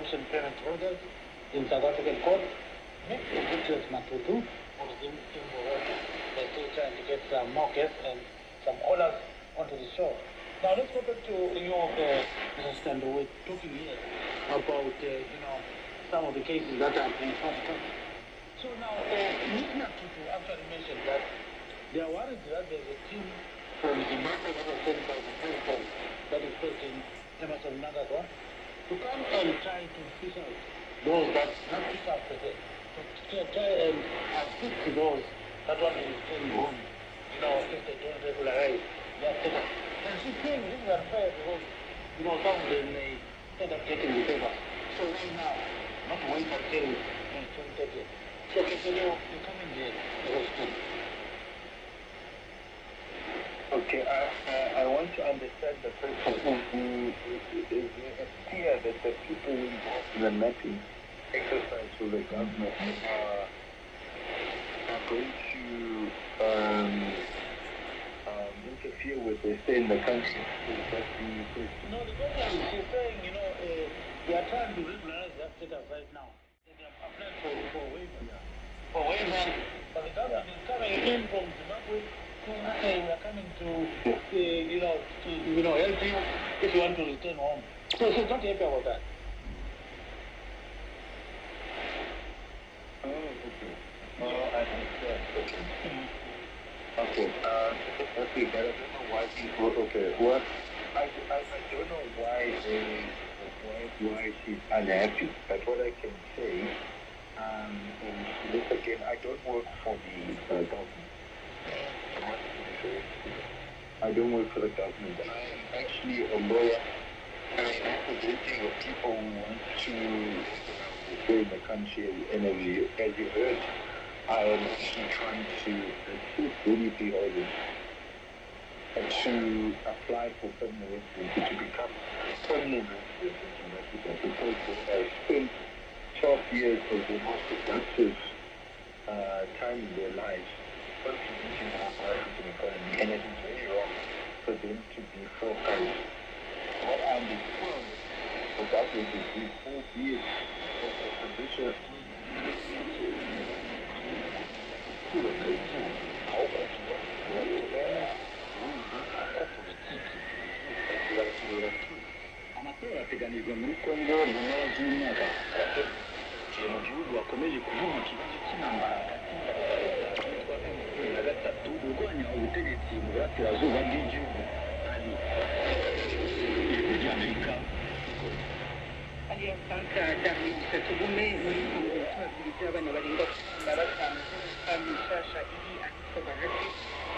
election payment orders in South African court. Victorious Matutu was in the work. They're still trying to get some more guests and some callers onto the show. Now let's go back to Mr. Stando. We're talking here about some of the cases that are being fought. So now, Mr. Matutu actually mentioned that they are worried that there's a team from Zimbabwe that was sent by the president that is President Emerson Mnangagwa to come and try to fish out those that not fish out per se, to try and speak to those that want to return home, if they don't regularize their status. And she's saying this is unfair because, some of them may end up getting the paper. So right now, not wait until 2030. So continue, you come in there, Okay, I want to understand the question. It's clear that the people involved in the mapping exercise with the government are going to interfere with the stay in the country. No, the government is saying, they are trying to regularize that status right now. They have applied for waiver. For waiver, but the government is coming in from Zimbabwe. Say we are coming to, help you if you want to return home. So she's not happy about that. Oh, okay. I think okay. Okay. Okay, but I don't know why people. Okay. What? I don't know why she's unhappy. But what I can say, and this again, I don't work for the government. I don't work for the government. I am actually a lawyer representing people who want to stay in the country. And as you heard, I am actually trying to assist DDP holders to apply for permanent residency, to become permanent residents in Africa, because they have spent 12 years of the most productive time in their lives contributing to the African economy, and it is very wrong for them to be forecast. What I understand, the government is doing 4 years of a position amatora ateganijwe muri Kongo mu mpera z'umwaka mu gihugu hakomeje kuvuga ikibazo cy'intambara na gatatu urwanya ubutegetsi mu burasirazuba bw'igihugu hari igihugu cy'Amerika aliyesanka ndani msatugume muri ababiligi abana barenga 15 kandi shasha iri ahitwa Bahati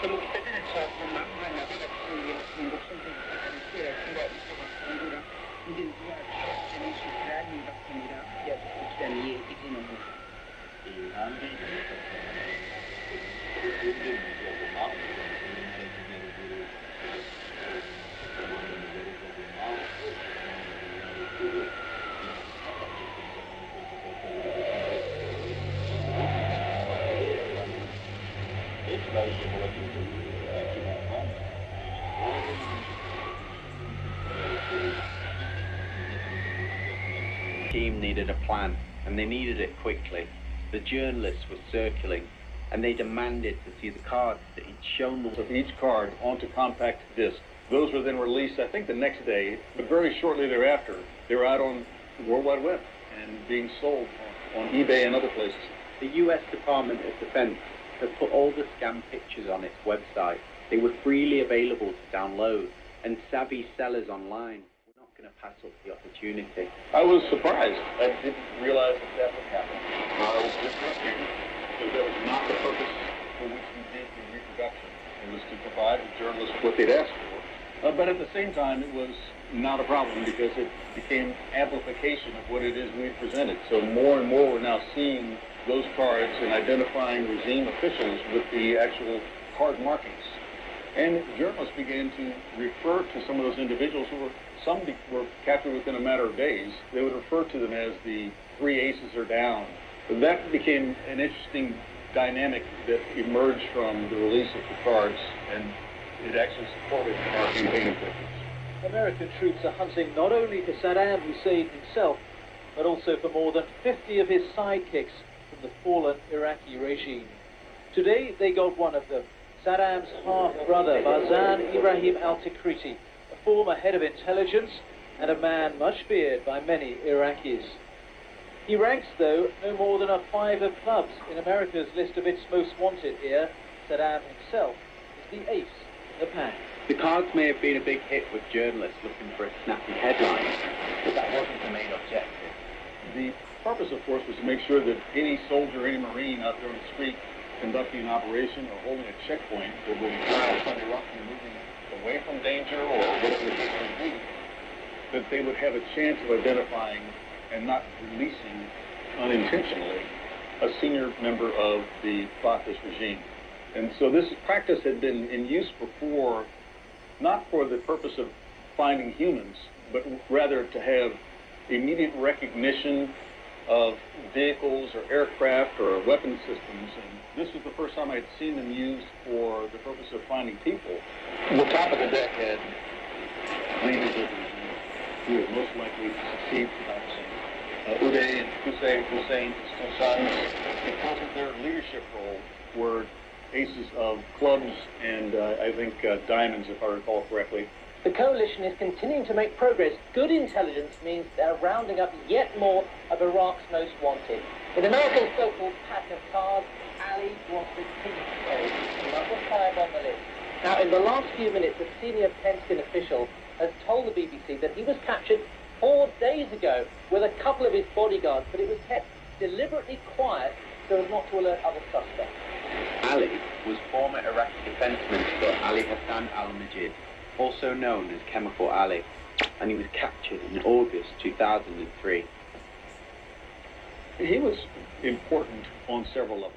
mu gisagara cya Goma abana bagatuye mu ngufu z'iterambere cyangwa isabakundura ingenzi yacu cyane cyane bakomera yadukurikiraniye izino nkuru kandi team needed a plan, and they needed it quickly. The journalists were circling, and they demanded to see the cards that he'd shown them. Took each card onto compact disc. Those were then released, I think, the next day, but very shortly thereafter, they were out on the World Wide Web and being sold on eBay and other places. The US Department of Defense has put all the scam pictures on its website. They were freely available to download, and savvy sellers online were not going to pass up the opportunity. I was surprised. I didn't realize that would happen. I was disappointed because that was not the purpose for which we did the reproduction. It was to provide the journalists what they'd asked for. But at the same time, it was not a problem because it became amplification of what it is we presented. So more and more we're now seeing those cards and identifying regime officials with the actual card markings. And journalists began to refer to some of those individuals some were captured within a matter of days. They would refer to them as the 3 aces are down. So that became an interesting dynamic that emerged from the release of the cards, and it actually supported our campaign objectives. American troops are hunting not only for Saddam Hussein himself, but also for more than 50 of his sidekicks from the fallen Iraqi regime. Today they got one of them, Saddam's half-brother, Barzan Ibrahim al-Tikriti, a former head of intelligence and a man much feared by many Iraqis. He ranks, though, no more than a 5 of clubs in America's list of its most wanted here. Saddam himself is the ace in the pack. The cards may have been a big hit with journalists looking for a snappy headline, but that wasn't the main objective. The purpose, of course, was to make sure that any soldier, any Marine out there on the street conducting an operation or holding a checkpoint that would allow some Iraqi moving away from danger or whatever the case may be, that they would have a chance of identifying and not releasing unintentionally a senior member of the Ba'athist regime. And so this practice had been in use before, not for the purpose of finding humans, but rather to have immediate recognition of vehicles or aircraft or weapon systems. And this was the first time I had seen them used for the purpose of finding people. The top of the deck had leaders of the regime who were most likely to succeed Saddam Hussein. Uday and Hussein's two sons, because of their leadership role, were aces of clubs and I think diamonds, if I recall correctly. The coalition is continuing to make progress. Good intelligence means they're rounding up yet more of Iraq's most wanted. In America's so-called pack of cards, Ali was the king today, number 5 on the list. Now, in the last few minutes, a senior Pentagon official has told the BBC that he was captured 4 days ago with a couple of his bodyguards, but it was kept deliberately quiet so as not to alert other suspects. Ali was former Iraqi Defense Minister Ali Hassan al-Majid, also known as Chemical Ali, and he was captured in August 2003. He was important on several levels.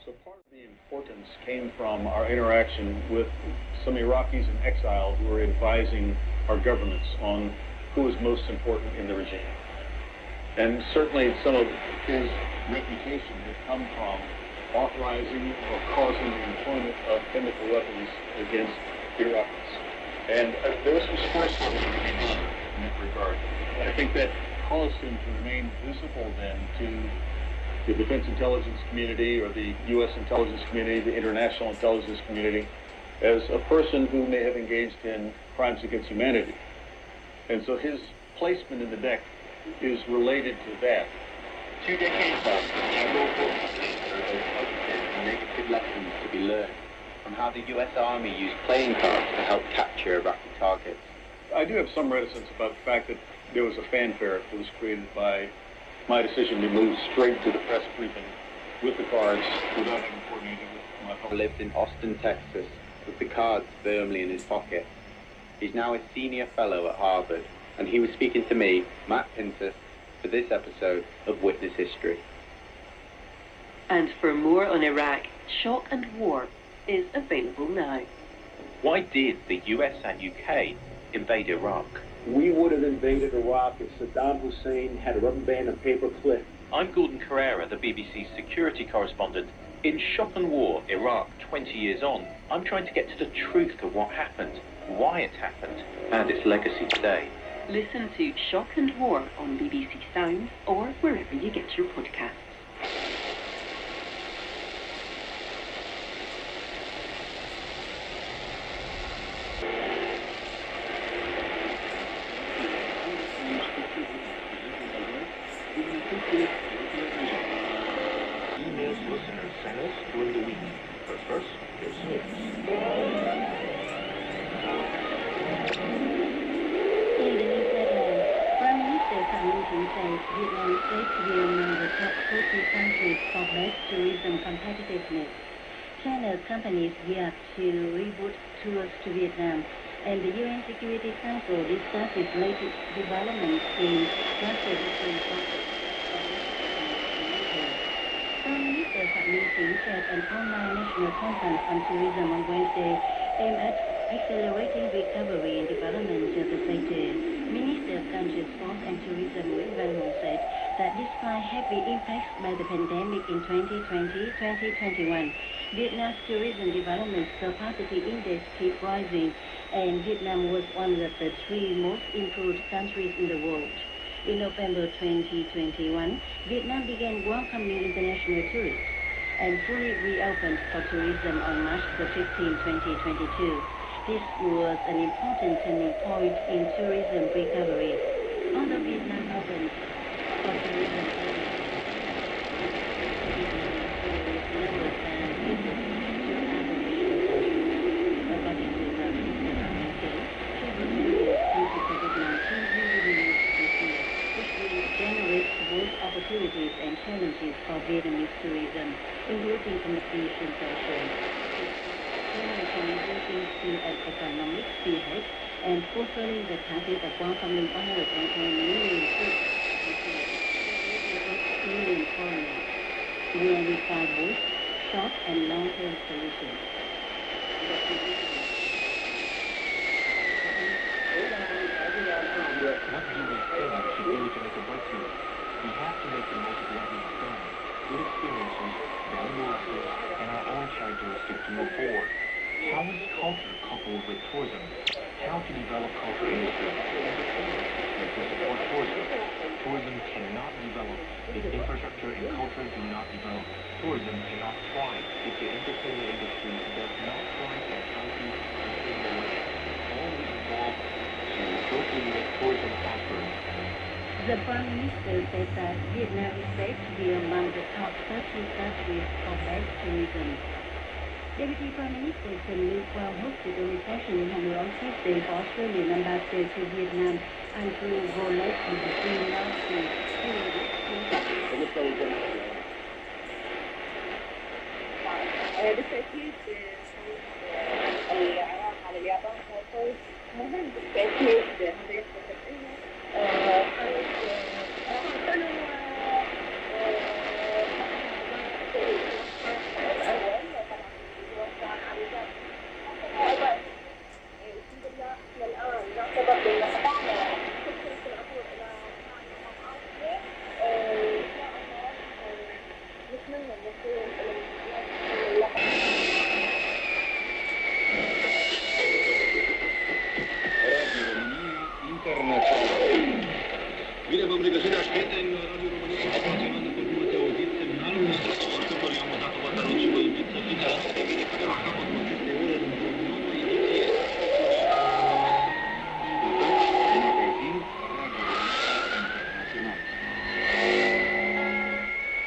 So part of the importance came from our interaction with some Iraqis in exile who were advising our governments on who was most important in the regime. And certainly some of his reputation had come from authorizing or causing the employment of chemical weapons against Iraqis. And there was some sourcing that could be done in that regard. I think that caused him to remain visible then to the defense intelligence community or the U.S. intelligence community, the international intelligence community, as a person who may have engaged in crimes against humanity. And so his placement in the deck is related to that. 2 decades on, General Forces there are positive and negative lessons to be learned from how the U.S. Army used playing cards to help capture Iraqi targets. I do have some reticence about the fact that there was a fanfare that was created by my decision to move straight to the press briefing with the cards without having coordinated with my public. He lived in Austin, Texas, with the cards firmly in his pocket. He's now a senior fellow at Harvard, and he was speaking to me, Matt Pinter, for this episode of Witness History. And for more on Iraq, Shock and War is available now. Why did the US and UK invade Iraq? We would have invaded Iraq if Saddam Hussein had a rubber band and paper clip. I'm Gordon Carrera, the BBC's security correspondent. In Shock and War, Iraq, 20 years on, I'm trying to get to the truth of what happened, why it happened, and its legacy today. Listen to Shock and War on BBC Sounds or wherever you get your podcasts. Emails listeners sent us during the week. But first, here's news. Vietnam State will among the top 40 countries for best tourism competitiveness. China's companies geared to reboot tours to Vietnam, and the UN Security Council discusses latest developments in Russia between conflicts. Prime Minister Phạm Minh Chính chaired an online national conference on tourism on Wednesday, aimed at accelerating recovery and development of the sector. Minister of Culture, Sports and Tourism Nguyễn Văn Hùng said that despite heavy impacts by the pandemic in 2020-2021, Vietnam's tourism development capacity index keep rising, and Vietnam was one of the 3 most improved countries in the world. In November 2021, Vietnam began welcoming international tourists and fully reopened for tourism on March 15, 2022. This was an important turning point in tourism recovery. Although Vietnam opened for tourism early, numbers than visits to other national countries. According to Prime Minister travel numbers due to COVID-19 will reduce this year, which will generate both opportunities and challenges for Vietnamese tourism, including communication pressure. Contributing to an economic spearhead and fulfilling the target of welcoming 110 million tourists million foreigners, will require both short and long-term solutions. What do we say we should do to make a breakthrough? We have to make the most of what we've done, good experiences, valuable lessons, and our own characteristics to move forward. How is culture coupled with tourism? How to develop culture industry and the framework system to support tourism. Tourism cannot develop if infrastructure and culture do not develop. Tourism cannot thrive if the entertainment industry does not thrive in a healthy, sustainable way. All is involved to jointly make tourism prosper. The Prime Minister said that Vietnam is said to be among the top 30 countries for best tourism. Deputy Prime Minister Trần Lưu Quang hosted a reception in Hanoi on Tuesday for Australian Ambassador to Vietnam, Andrew Golet, and the Queen last week. بالتأكيد العراق على اليابان هو فوز مهم بالتأكيد هذا يثبت أنه كانوا Bine v-am regăsit, dragi prieteni, Radio România Internațională, după cum ați auzit, semnalul nostru oricând i-am dat o vă rog și vă invit să fiți alături de mine până la capătul acestei ore într-o nouă ediție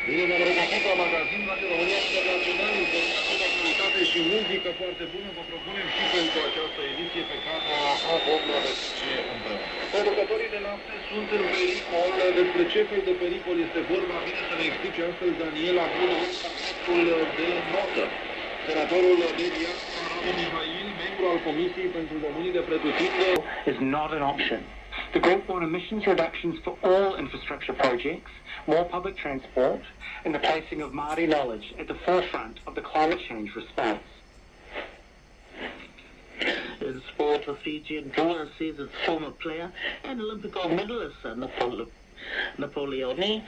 Bine v-am regăsit la magazin Radio România Internațională, informații de actualitate și muzică foarte bună vă propunem și pentru această ediție pe care o vom reduce împreună. Producătorii de lapte sunt în pericol. Despre ce fel de pericol este vorba? Vine să ne explice astăzi Daniela Budu, capul de notă. Senatorul de diaspora Radu Mihail, membru al Comisiei pentru Românii de Pretutindeni, is not an option. The group want emissions reductions for all infrastructure projects, more public transport, and the placing of Māori knowledge at the forefront of the climate change response. In sport, the Fijian drawer says its former player and Olympic gold medalist Napoleone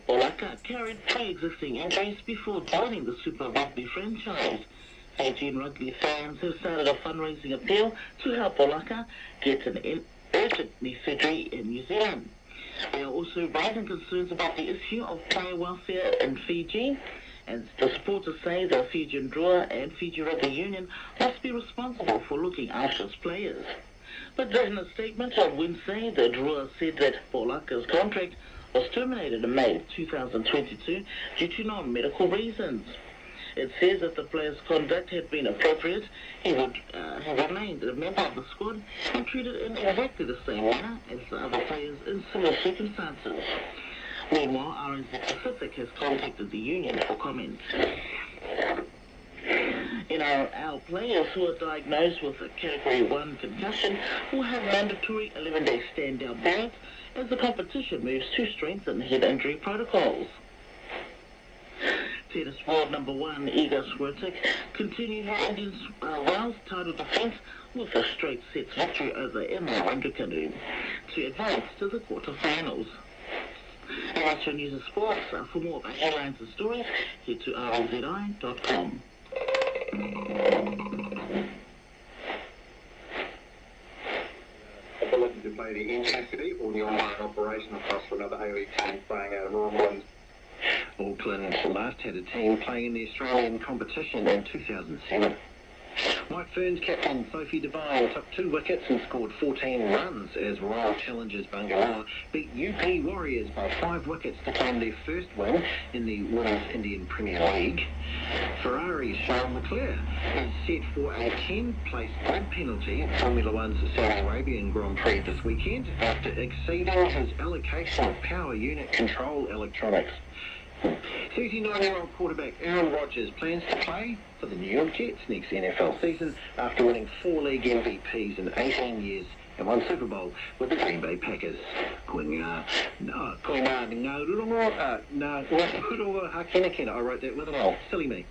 Bolaka carried pre-existing injuries before joining the Super Rugby franchise. Fijian rugby fans have started a fundraising appeal to help Bolaka get an urgent knee surgery in New Zealand. They are also raising concerns about the issue of player welfare in Fiji, and the supporters say the Fijian drawer and Fiji Rugby Union must be responsible for looking after its players. But in a statement on Wednesday, the drawer said that Bolaka's contract was terminated in May 2022 due to non-medical reasons. It says that the player's conduct had been appropriate. He would have remained a member of the squad and treated in exactly the same manner as the other players in similar circumstances. Meanwhile, RNZ Pacific has contacted the union for comment. NRL players who are diagnosed with a Category 1 concussion will have mandatory 11-day stand-down periods as the competition moves to strengthen head injury protocols. Tennis world number 1 Iga Swiatek continued her Indian Wells title defense with a straight sets victory over Emma Raducanu to advance to the quarterfinals. And that's your news and sports. For more about headlines and stories, head to rnzi.com. Ability to play by the NCCD or the online operational cost for another AOE team playing out of Auckland. Auckland last had a team playing in the Australian competition in 2007. White Ferns captain Sophie Devine took 2 wickets and scored 14 runs as Royal Challengers Bangalore beat UP Warriors by 5 wickets to claim their first win in the Women's Indian Premier League. Ferrari's Charles Leclerc is set for a 10-place grid penalty at Formula One's Saudi Arabian Grand Prix this weekend after exceeding his allocation of power unit control electronics. 39-year-old quarterback Aaron Rodgers plans to play for the New York Jets next NFL season after winning 4 league MVPs in 18 years and 1 Super Bowl with the Green Bay Packers. I wrote that with an L. Silly me.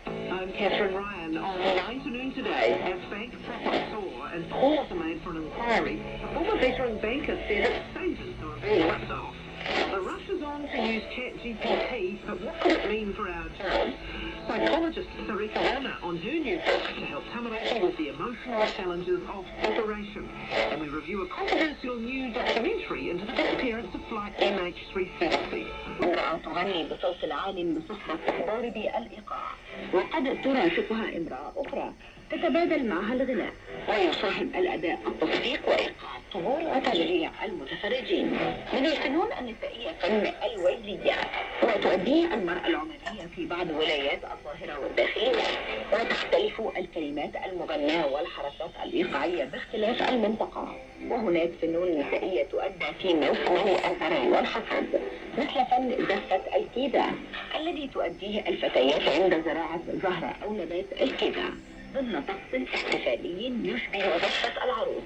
I'm Catherine Ryan. On 9 to noon today, as bank profits soar and calls are made for an inquiry, a former veteran banker said it's safer to have been ripped off. The rush is on to use ChatGPT, but what could it mean for our jobs? Psychologist Sarika Rana on her new book to help Tamaraki with the emotional challenges of separation. And we review a controversial new documentary into the disappearance of flight MH370. امرأة تغني بصوت العالي بصحة ضارب الإيقاع، وقد ترافقها امرأة أخرى تتبادل معها الغناء، ويصاحب الأداء التصفيق وإيقاع الطموح وتشجيع المتفرجين. من الفنون النسائية فن الويلية، وتؤديه المرأة العمانية في بعض ولايات الظاهرة والداخلية، وتختلف الكلمات المغناة والحركات الإيقاعية باختلاف المنطقة. وهناك فنون نسائية تؤدى في موسم الزرع والحصاد، مثل فن زفة الكيدة الذي تؤديه الفتيات عند زراعة زهرة أو نبات الكيدة ضمن طقس احتفالي يشبه زفة العروس.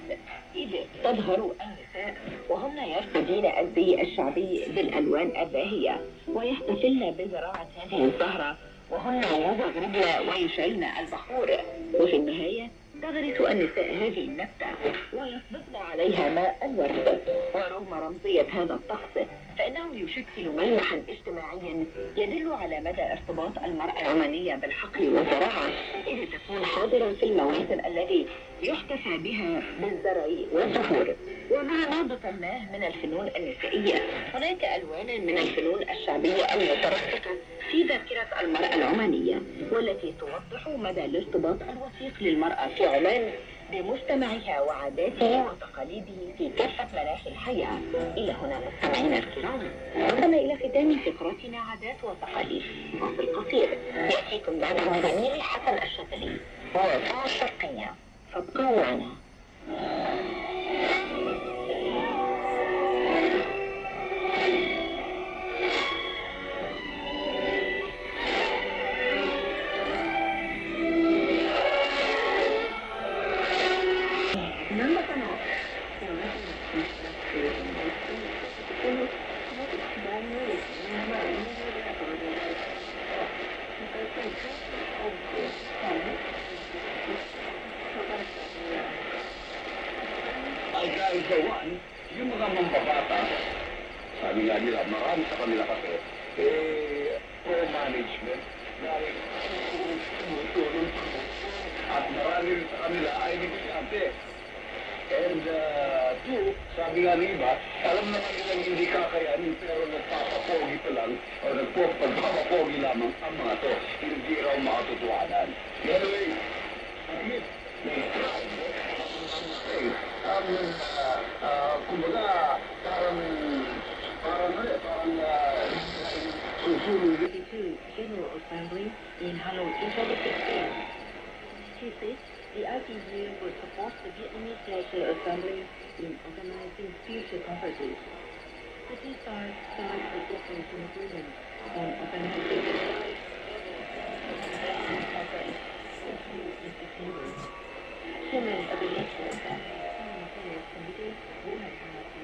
إذ تظهر النساء وهن يرتدين الزي الشعبي بالألوان الباهية ويحتفلن بزراعة هذه الزهرة وهن يزغربن ويشعلن البخور، وفي النهاية تغرس النساء هذه النبتة ويصبغن عليها ماء الورد. ورغم رمزية هذا الطقس فإنه يشكل ملمحا اجتماعيا يدل على مدى ارتباط المرأة العمانية بالحقل والزراعة، إذ تكون حاضرة في المواسم التي يحتفى بها بالزرع والزهور. ومع نهضة ما من الفنون النسائية هناك ألوان من الفنون الشعبية المترسخة في ذاكرة المرأة العمانية، والتي توضح مدى الارتباط الوثيق للمرأة في عمان بمجتمعها وعاداته وتقاليده في كافة مناحي الحياة. إلى هنا مستمعينا الكرام، وصلنا إلى ختام فقرتنا عادات وتقاليد. وفي القصير يأتيكم معكم زميلي حسن الشاذلي ووفاء الشرقية، فابقوا معنا. Yung mga mambabata, sabi nga nila, marami sa kanila kasi, poor management, dahil tumutulong at marami rin sa kanila ay negosyante. And two, sabi nga ng iba, alam naman nilang hindi kakayanin pero nagpapapogi pa lang o nagpapapogi lamang ang mga to. Hindi raw makatotohanan. Anyway, admit, kumbaga, parang susunod. General Assembly in Hanoi in 2016. She said the IPU will support the Vietnamese National Assembly in organizing future conferences. The two sides signed a declaration agreement on organizing the Chairman of the National Assembly Committee, Women Party.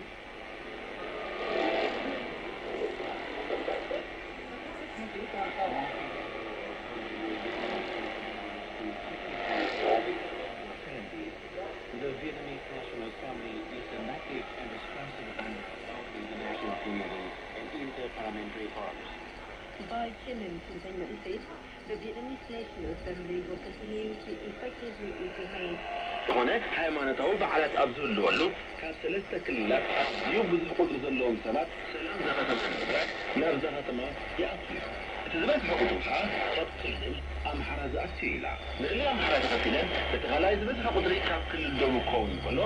The Vietnamese National Assembly is an active and responsive member of the international community and inter-parliamentary forums. By Chairman Thin said, the Vietnamese National Assembly will continue to effectively implement هناك ሃይማኖታዊ በዓላት ኣብ ዘለወሉ ካብ 3 ክልላት ኣዝዩ ብዙሕ ቁፅሪ ዘለዎም ሰባት ሰላም ዘኸተማ ናብ እዛ ከተማ ይኣትዉ እቲ ዝበዝሐ ቁፅሪ ከዓ ካብ ክልል ኣምሓራ ዝኣትዩ ኢላ ንእሊ ኣምሓራ ተኸፊለን እቲ ካልኣይ ዝበዝሐ ቁፅሪ ካብ ክልል ደቡብ ክኸውን እንከሎ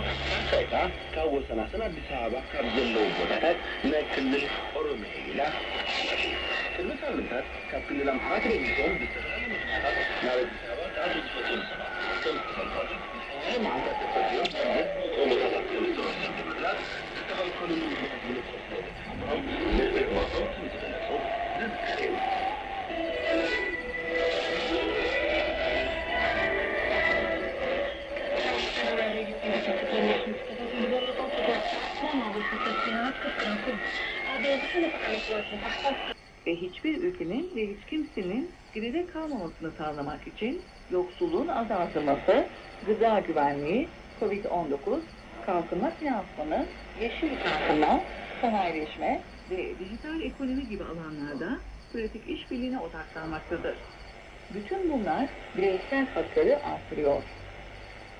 ሳይታ ካብ ወሰናስን ኣዲስ ኣበባ ካብ ዘለዉ ቦታታት ናይ ክልል ኦሮሚያ ኢላ ቅድሚ ሳምንታት ካብ ክልል ኣምሓራ ተለይቶም ብዝተፈላለዩ ምክንያታት ናብ ኣዲስ ኣበባ ተኣትዩ ዝፈትሉ ሰባት ከም ዝተፈልፈሉ معك التفجير ومتابعة الاستراتيجية بالبلاد تتغلقل المجموعات من التصوير الحمراء نسبة وصوت متناسب للكريم Ve hiçbir ülkenin ve hiç kimsenin geride kalmamasını sağlamak için yoksulluğun azaltılması, gıda güvenliği, Covid-19, kalkınma finansmanı, yeşil kalkınma, sanayileşme ve dijital ekonomi gibi alanlarda pratik işbirliğine odaklanmaktadır. Bütün bunlar bireysel hakları artırıyor.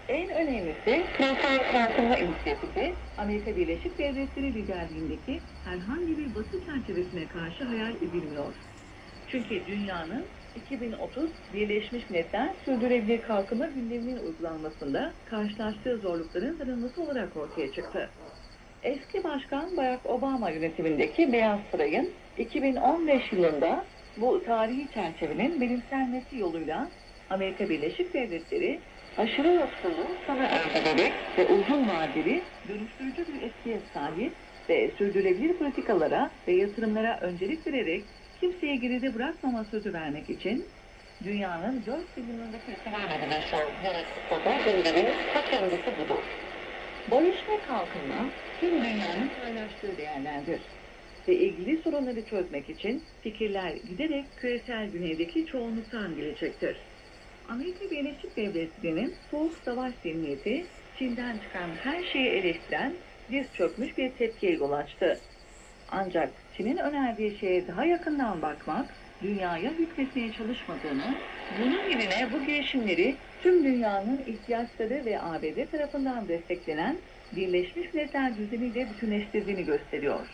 En önemlisi küresel kalkınma inisiyatifi, Amerika Birleşik Devletleri liderliğindeki herhangi bir batı çerçevesine karşı hayal edilmiyor. Çünkü dünyanın 2030 Birleşmiş Milletler Sürdürülebilir Kalkınma gündeminin uygulanmasında karşılaştığı zorlukların tanınması olarak ortaya çıktı. Eski Başkan Barack Obama yönetimindeki Beyaz Saray'ın 2015 yılında bu tarihi çerçevenin benimsenmesi yoluyla Amerika Birleşik Devletleri aşırı yoksulluğu sona erdirerek ve uzun vadeli dönüştürücü bir etkiye sahip ve sürdürülebilir politikalara ve yatırımlara öncelik vererek kimseye geride bırakmama sözü vermek için dünyanın 4 milyonundaki ülkelerle yaşayan gündeminin ta kendisi budur. Barış ve kalkınma tüm dünyanın paylaştığı değerlerdir. Ve ilgili sorunları çözmek için fikirler giderek küresel güneydeki çoğunluktan gelecektir. Amerika Birleşik Devletleri'nin Soğuk Savaş zihniyeti Çin'den çıkan her şeyi eleştiren diz çökmüş bir tepkiye yol açtı. Ancak Çin'in önerdiği şeye daha yakından bakmak, dünyaya hükmetmeye çalışmadığını, bunun yerine bu girişimleri tüm dünyanın ihtiyaçları ve ABD tarafından desteklenen Birleşmiş Milletler düzeniyle bütünleştirdiğini gösteriyor.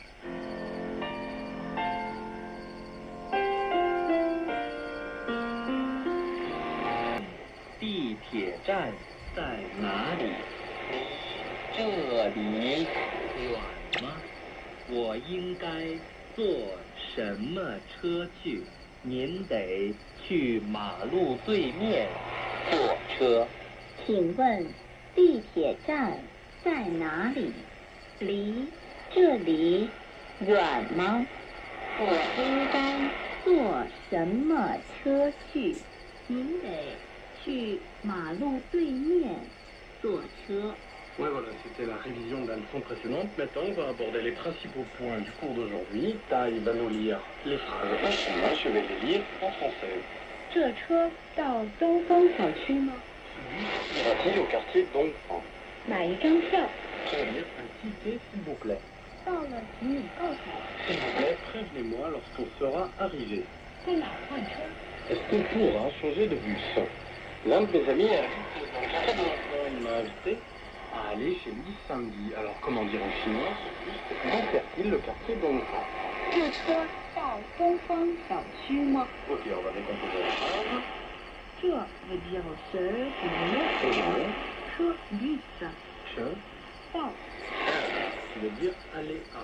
地铁站在哪里？这里远吗？我应该坐什么车去？您得去马路对面坐车。请问地铁站在哪里？离这里远吗？我应该坐什么车去？您得去马路对面坐车。 Oui, voilà, c'était la révision de la leçon précédente. Maintenant, on va aborder les principaux points du cours d'aujourd'hui. Taï va nous lire les phrases en chinois, je vais les lire en français. 这车到东方小区吗？ Ira-t-il au quartier Dongfang? 买一张票。 Je vais lire un ticket, s'il vous plaît. 到了，请你告诉我。 S'il vous plaît, prévenez-moi lorsqu'on sera arrivé. 在哪换车？ Est-ce qu'on pourra changer de bus? L'un de mes amis m'a invité à aller chez lui samedi. Alors comment dire en chinois, ce bus dessert-il le quartier Dongfang? 这车到东方小区吗？ Ok, on va décomposer la phrase. 这 veut dire ce, que, bus. Che, 到 qui veut dire aller à,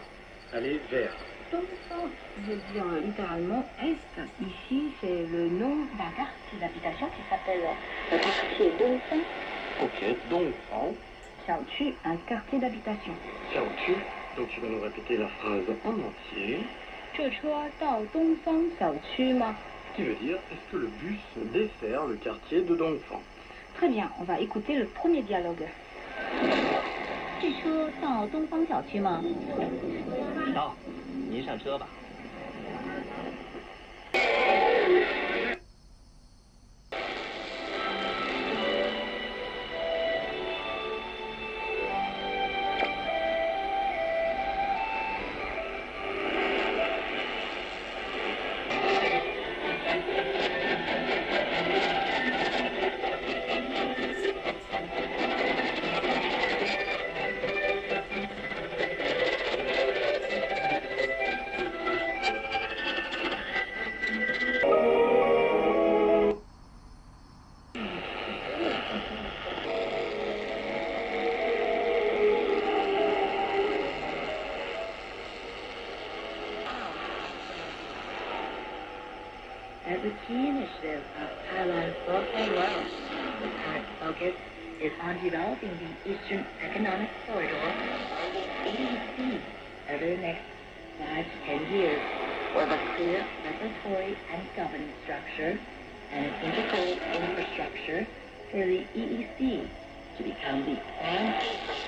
aller vers. 东方 veut dire littéralement est. Ici, c'est le nom d'un quartier d'habitation qui s'appelle le quartier Dongfang. Ok, Dongfang. 小区, un quartier d'habitation. Xiaoqu. Donc tu vas nous répéter la phrase en entier. 这车到东方小区吗? Ce qui veut dire, est-ce que le bus dessert le quartier de Dongfang? Très bien, on va écouter le premier dialogue. 这车到东方小区吗？到，您上车吧。as a key initiative of Thailand's Belt and Road. The current focus is on developing the Eastern Economic Corridor, EEC, over the next 5 to 10 years, with a clear regulatory and governance structure and an integrated infrastructure for the EEC to become the prime gateway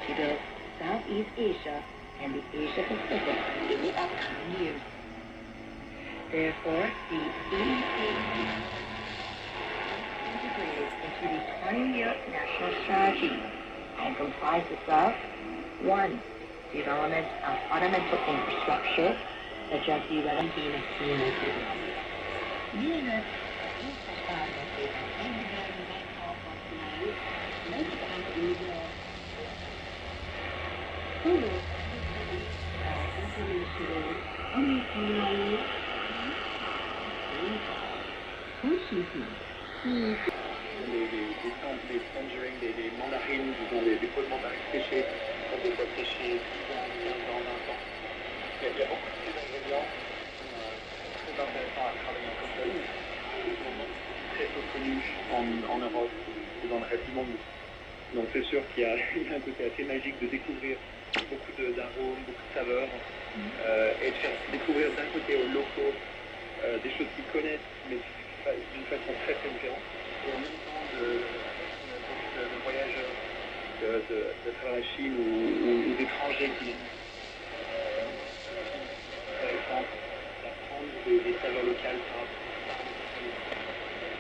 to build Southeast Asia and the Asia Pacific in the upcoming years. Therefore, the EEC integrated into the 20-year national strategy and comprises of 1. Development of fundamental infrastructure such as the relevant des tangerines, des mandarines, disons, des pots de mandarines séchés, comme des pots séchés, 15 ans, 20 ans. Il y a beaucoup de petits ingrédients très intéressants à travailler en cocktail, qui sont très peu connus en Europe et dans le reste du monde. Donc c'est sûr qu'il y a un côté assez magique de découvrir beaucoup d'arômes, beaucoup de saveurs, et de faire découvrir d'un côté aux locaux des choses qu'ils connaissent, mais d'une façon très très différente. Et en même temps de voyageurs de travers la Chine ou d'étrangers qui intéressant d'apprendre des saveurs locales par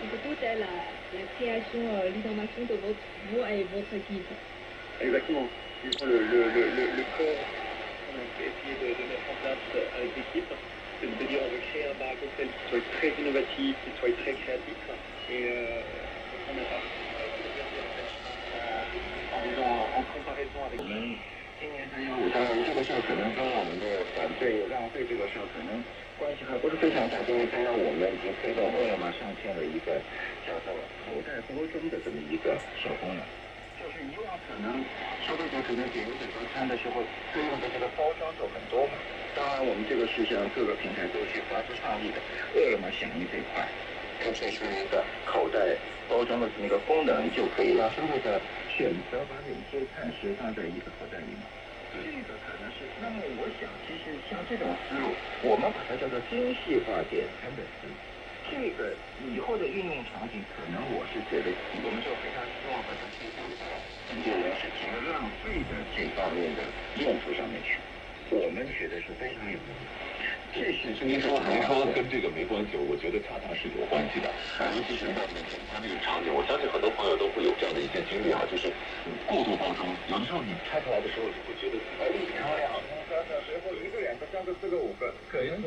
Du coup, c'est la création, l'information de vous et votre équipe. Exactement. Le corps qu'on a essayé de mettre en place avec l'équipe, c'est de dire on veut créer un bar à cocktail qui soit très innovatif, qui soit très créatif. Et on n'a pas en comparaison avec我们今年315当然这个事儿可能跟我们的反对浪费这个事儿可能关系还不是非常大，因为315我们已经推动饿了么上线了一个叫做口袋包装的这么一个小功能，就是以往可能消费者可能点一整桌餐的时候对用的这个包装就很多嘛，当然我们这个是向各个平台都去发出倡议的，饿了么响应这一块推出一个口袋包装的这么一个功能，就可以让消费者选择把哪些餐食放在一个口袋里面。这个可能是，那么我想，其实像这种思路，我们把它叫做精细化点餐的思路。这个以后的运用场景，可能我是觉得，我们就非常希望把它推到一个人是节约浪费的这方面的用途上面去。我们觉得是非常有意义。这是您说跟这个没关系，我觉得恰恰是有关系的。尤其是外面点餐这个场景，我相信很多朋友都会有这样的一些经历啊，就是过度包装，有的时候你拆出来的时候，你会觉得漂亮，随后1个、2个、3个、4个、5个，可能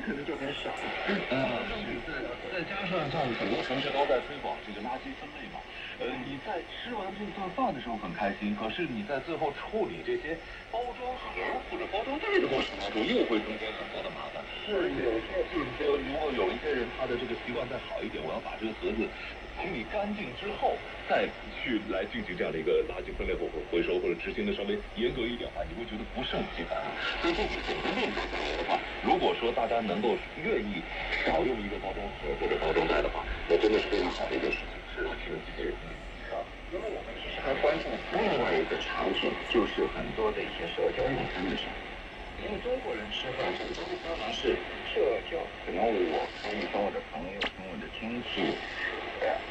可能就很少。再加上像很多城市都在推广这个垃圾分类嘛，你在吃完这顿饭的时候很开心，可是你在最后处理这些包装盒或者包装袋的过程当中，又会增添很多的麻烦。是有些如果有一些人他的这个习惯再好一点，我要把这个盒子清理干净之后，再去来进行这样的一个垃圾分类或回收，或者执行的稍微严格一点的话，你会觉得不胜其烦。所以这个整个运作下来的话，如果说大家能够愿意少用一个包装盒或者包装袋的话，那真的是非常好的一个事情。是那么我们其实还关注另外一个场景，就是很多的一些社交用餐的时候。因为中国人吃饭这个东西当然是社交，可能我可以跟我的朋友、跟我的亲戚，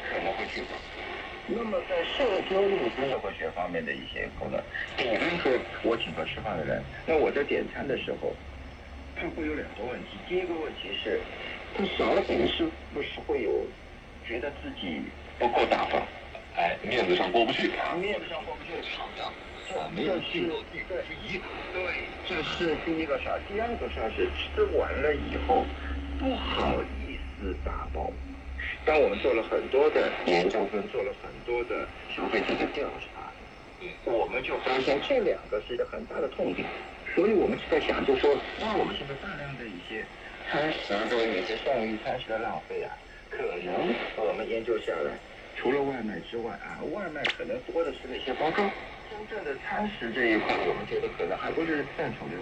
可能会聚会。那么在社交用餐社会学方面的一些功能，比方说我请客吃饭的人，那我在点餐的时候，他会有2个问题。第一个问题是，他少点是不是会有觉得自己不够大方？面子上过不去，面子上过不去的场上。没有进入地之一，对，这是第一个事儿。第二个事儿是吃完了以后不好意思打包。当我们做了很多的研究跟做了很多的消费者的调查，我们就发现这2个是一个很大的痛点。所以我们就在想，就说，我们现在大量的一些餐食都有一些剩余餐食的浪费啊，可能我们研究下来，除了外卖之外外卖可能多的是那些包装。真正的餐食这一块，我们觉得可能还不是占主流。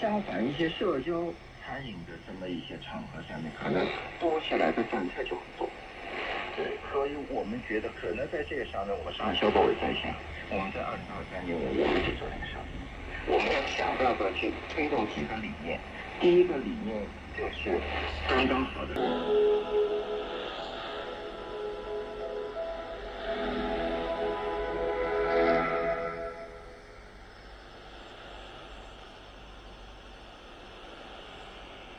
相反，一些社交餐饮的这么一些场合下面，可能多下来的饭菜就很多。对，所以我们觉得可能在这个上面，我是按消保委在想，我们在2023年我们会去做这个事儿。我们要想办法去推动几个理念。第一个理念就是刚刚好的。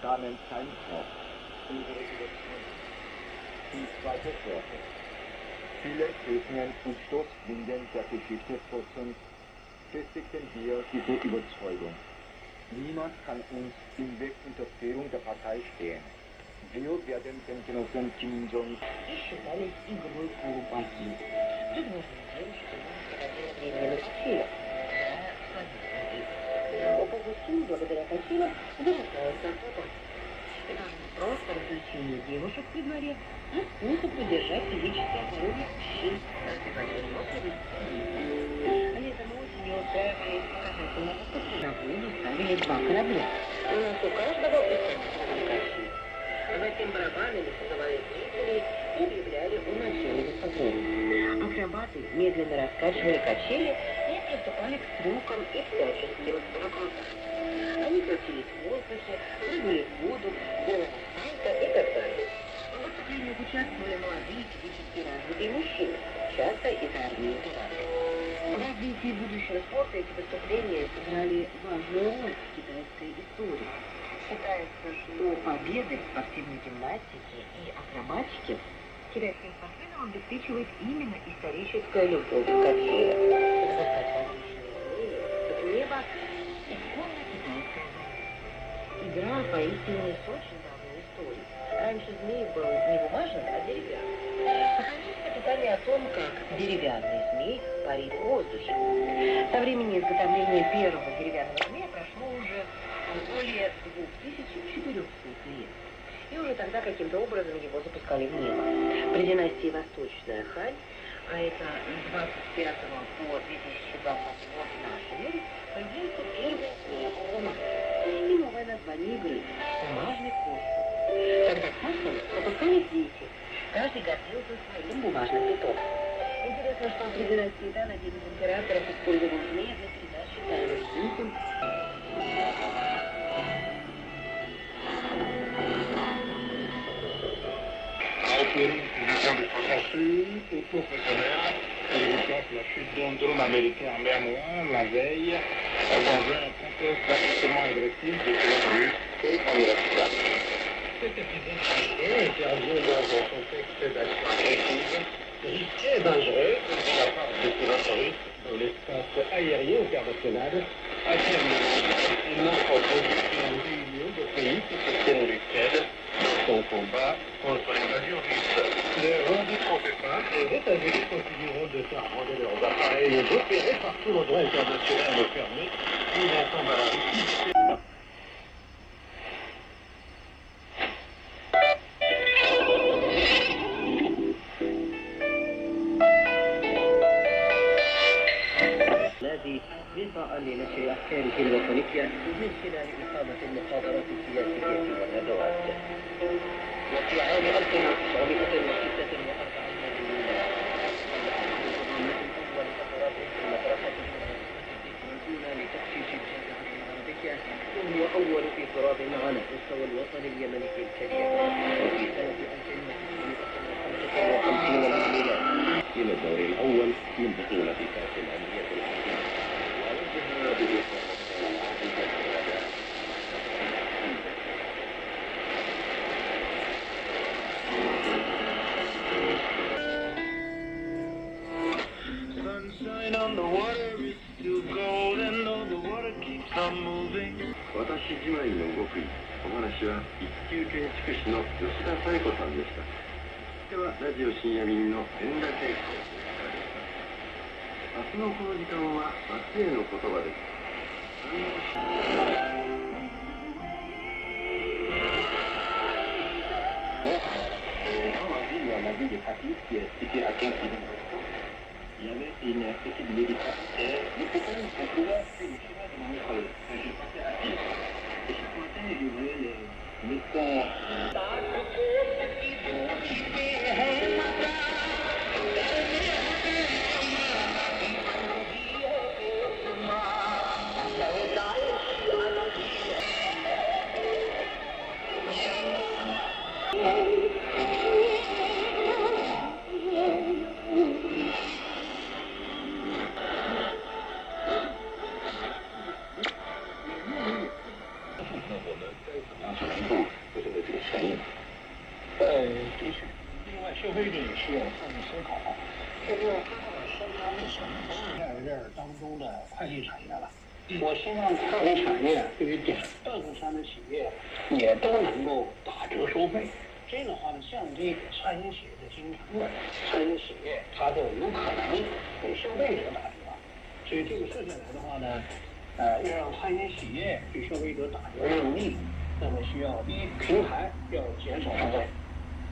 Damen kein Kauf. Unsere Situation. Die zweite Sorte. Viele Tötungen und Stoßwunden der Geschichte Prozent festigten wir diese Überzeugung. Niemand kann uns im Weg unter Führung der Partei stehen. Wir werden den Genossen Kim Jong и считались игрой полубоги. Предложили девушке один временный фильм. Оппозиция благодаря таким вырастает автопат. Это не просто развлечение девушек при дворе, а способ поддержать физическое здоровье мужчин, развивать выносливость семьи. Летом осенью устраивались показательные выставки. На воду ставили 2 корабля. У нас у каждого установка. Затем барабанами создавали зрителей и объявляли о начале выступления. Акробаты медленно раскачивали качели и приступали к трюкам и всяческим выкрутасам. Они крутились в воздухе, прыгали в воду, делали сальто и так далее. В выступлениях участвовали молодые физически развитые мужчины, часто из армии пиратов. В развитии будущего спорта эти выступления сыграли важную роль в китайской истории. Считается, что победы в спортивной гимнастике и акробатике китайским спортсменам обеспечивает именно историческая любовь к качелям. Запускать воздушные змеи в небо – исконно китайская занятие. Игра поистине с очень давней историей. Раньше змей был не бумажным, а деревянным. Сохранились описания о том, как деревянный змей парит в воздухе. Со времени изготовления первого деревянного змея прошло уже более 2400 лет. И уже тогда каким-то образом его запускали в небо. При династии Восточная Хань, а это с 25 по 2020 год нашей эры, появляется первая змея бумажная. И новое название игры – бумажный корпус. Когда кассом запускались дети, каждый гордился своим бумажным питомцем. Интересно, что при династии Тан один из императоров использовал змея для передачи тайных писем. Opérer une vision d'exploitation aux professionnels, évoquant la chute d'un drone américain en mer Noire la veille, dans un contexte d'affrontement agressif de pilotes russes et américains. Cet épisode intervient dans un contexte d'action agressive, risqué et dangereux de la part des pilotes russes dans l'espace aérien international, affirmant notre position en réunion de pays qui soutiennent l'Ukraine dans son combat contre l'invasion russe. Le rendu professeur, les États-Unis continueront de faire voler leurs appareils et d'opérer partout le droit international le permet. Ils incombent à la Russie. وفاء لنشر أفكاره الوطنية من خلال إقامة المحاضرات السياسية والندوات. وفي عام 1946 أول فترات في المدرسة الأولى لتأسيس الجامعة العربية، وهو أول إضراب على مستوى الوطن اليمني الكبير. وفي سنة 1955 للميلاد إلى الدور الأول من بطولة كأس الأندية العربية. Sunshine on the water is still golden, though the water keeps on moving. 私自前の極意、お話は一級建築士の吉田紗子さんでした。ではラジオ深夜便の連絡結構明日のこの時間は松江の言葉です。Il y avait une équipe militaire, mais c'est quand même un pouvoir que les Chinois de manière, je pensais, active. Et je pensais 消费者也需要换位思考，这就说到相当的什么在这当中的快递产业了。我希望快递产业对于半个山的企业也都能够打折收费，这样的话呢，降低餐饮企业的经营成本，餐饮企业它就有可能给消费者打折。所以这个设下来的话呢，要让餐饮企业对消费者打折让利，那么需要第一，平台要减少收费。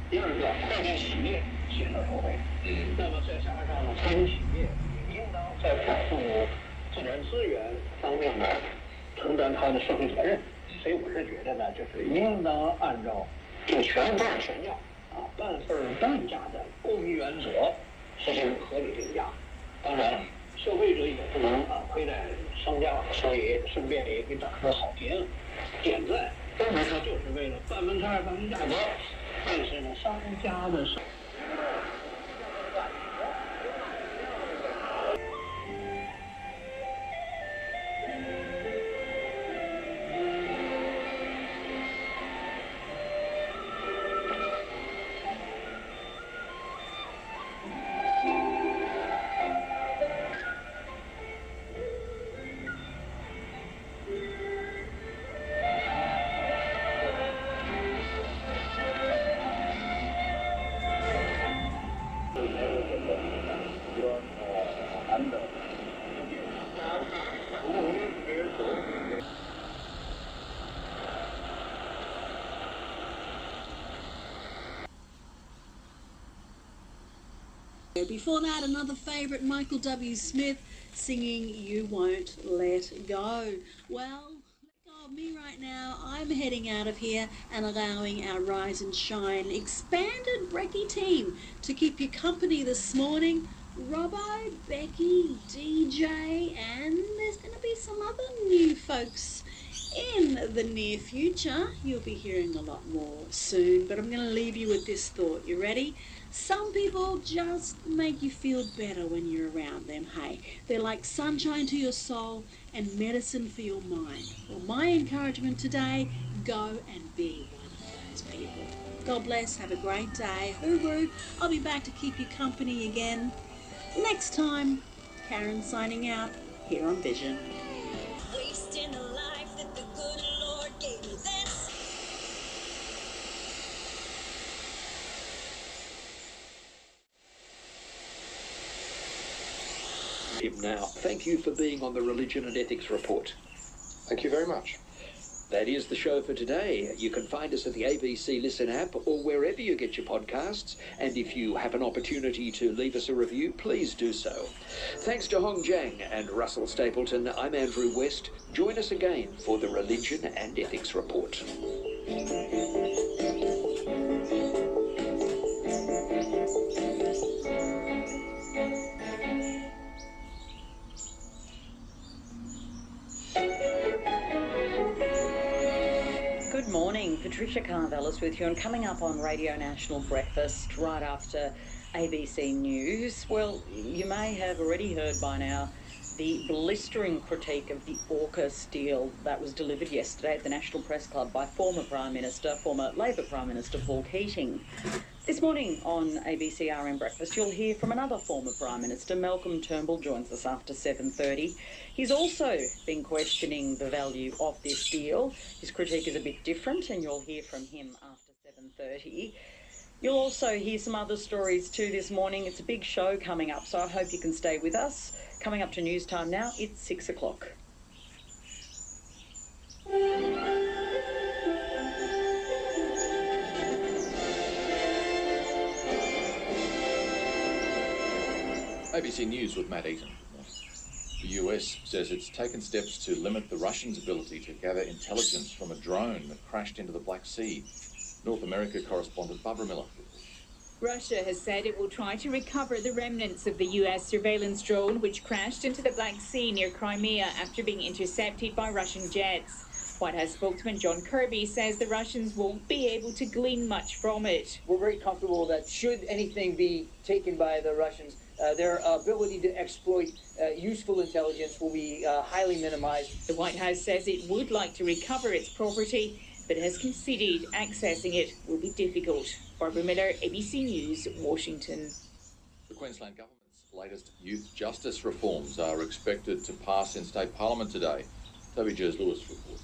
第二个，快递企业减少收费，那么再加上餐饮企业也应当在保护自然资源方面呢承担它的社会责任，所以我是觉得呢，就是应当按照就全份全价半份半价的公平原则实行合理定价。当然，消费者也不能亏待商家，所以顺便也给打个好评、点赞，都没说就是为了半分差半分价格。但是呢，商家的是。Before that, another favourite, Michael W. Smith singing You Won't Let Go. Well, let go of me right now. I'm heading out of here and allowing our Rise and Shine expanded Brekkie team to keep you company this morning. Robbo, Becky, DJ, and there's going to be some other new folks in the near future. You'll be hearing a lot more soon, but I'm going to leave you with this thought. You ready? Some people just make you feel better when you're around them, hey. They're like sunshine to your soul and medicine for your mind. Well, my encouragement today, go and be one of those people. God bless, have a great day. Hooroo, I'll be back to keep you company again next time. Karen signing out here on Vision. Wasting a life that the good Lord gave me. Him now. Thank you for being on the Religion and Ethics Report. Thank you very much. That is the show for today. You can find us at the ABC Listen app or wherever you get your podcasts. And if you have an opportunity to leave us a review, please do so. Thanks to Hong Jiang and Russell Stapleton, I'm Andrew West. Join us again for the Religion and Ethics Report. Good morning, Patricia Carvelis with you, and coming up on Radio National Breakfast right after ABC News, well, you may have already heard by now the blistering critique of the AUKUS deal that was delivered yesterday at the National Press Club by former Labor Prime Minister Paul Keating. This morning on ABC RM Breakfast, you'll hear from another former Prime Minister. Malcolm Turnbull joins us after 7:30. He's also been questioning the value of this deal. His critique is a bit different, and you'll hear from him after 7:30. You'll also hear some other stories too this morning. It's a big show coming up, so I hope you can stay with us. Coming up to news time now, it's 6 o'clock. ABC News with Matt Eaton. The US says it's taken steps to limit the Russians' ability to gather intelligence from a drone that crashed into the Black Sea. North America correspondent Barbara Miller. Russia has said it will try to recover the remnants of the US surveillance drone which crashed into the Black Sea near Crimea after being intercepted by Russian jets. White House spokesman John Kirby says the Russians won't be able to glean much from it. We're very comfortable that should anything be taken by the Russians, their ability to exploit useful intelligence will be highly minimized. The White House says it would like to recover its property, but has conceded accessing it will be difficult. Barbara Miller, ABC News, Washington. The Queensland government's latest youth justice reforms are expected to pass in state parliament today. Toby Jers-Lewis reports.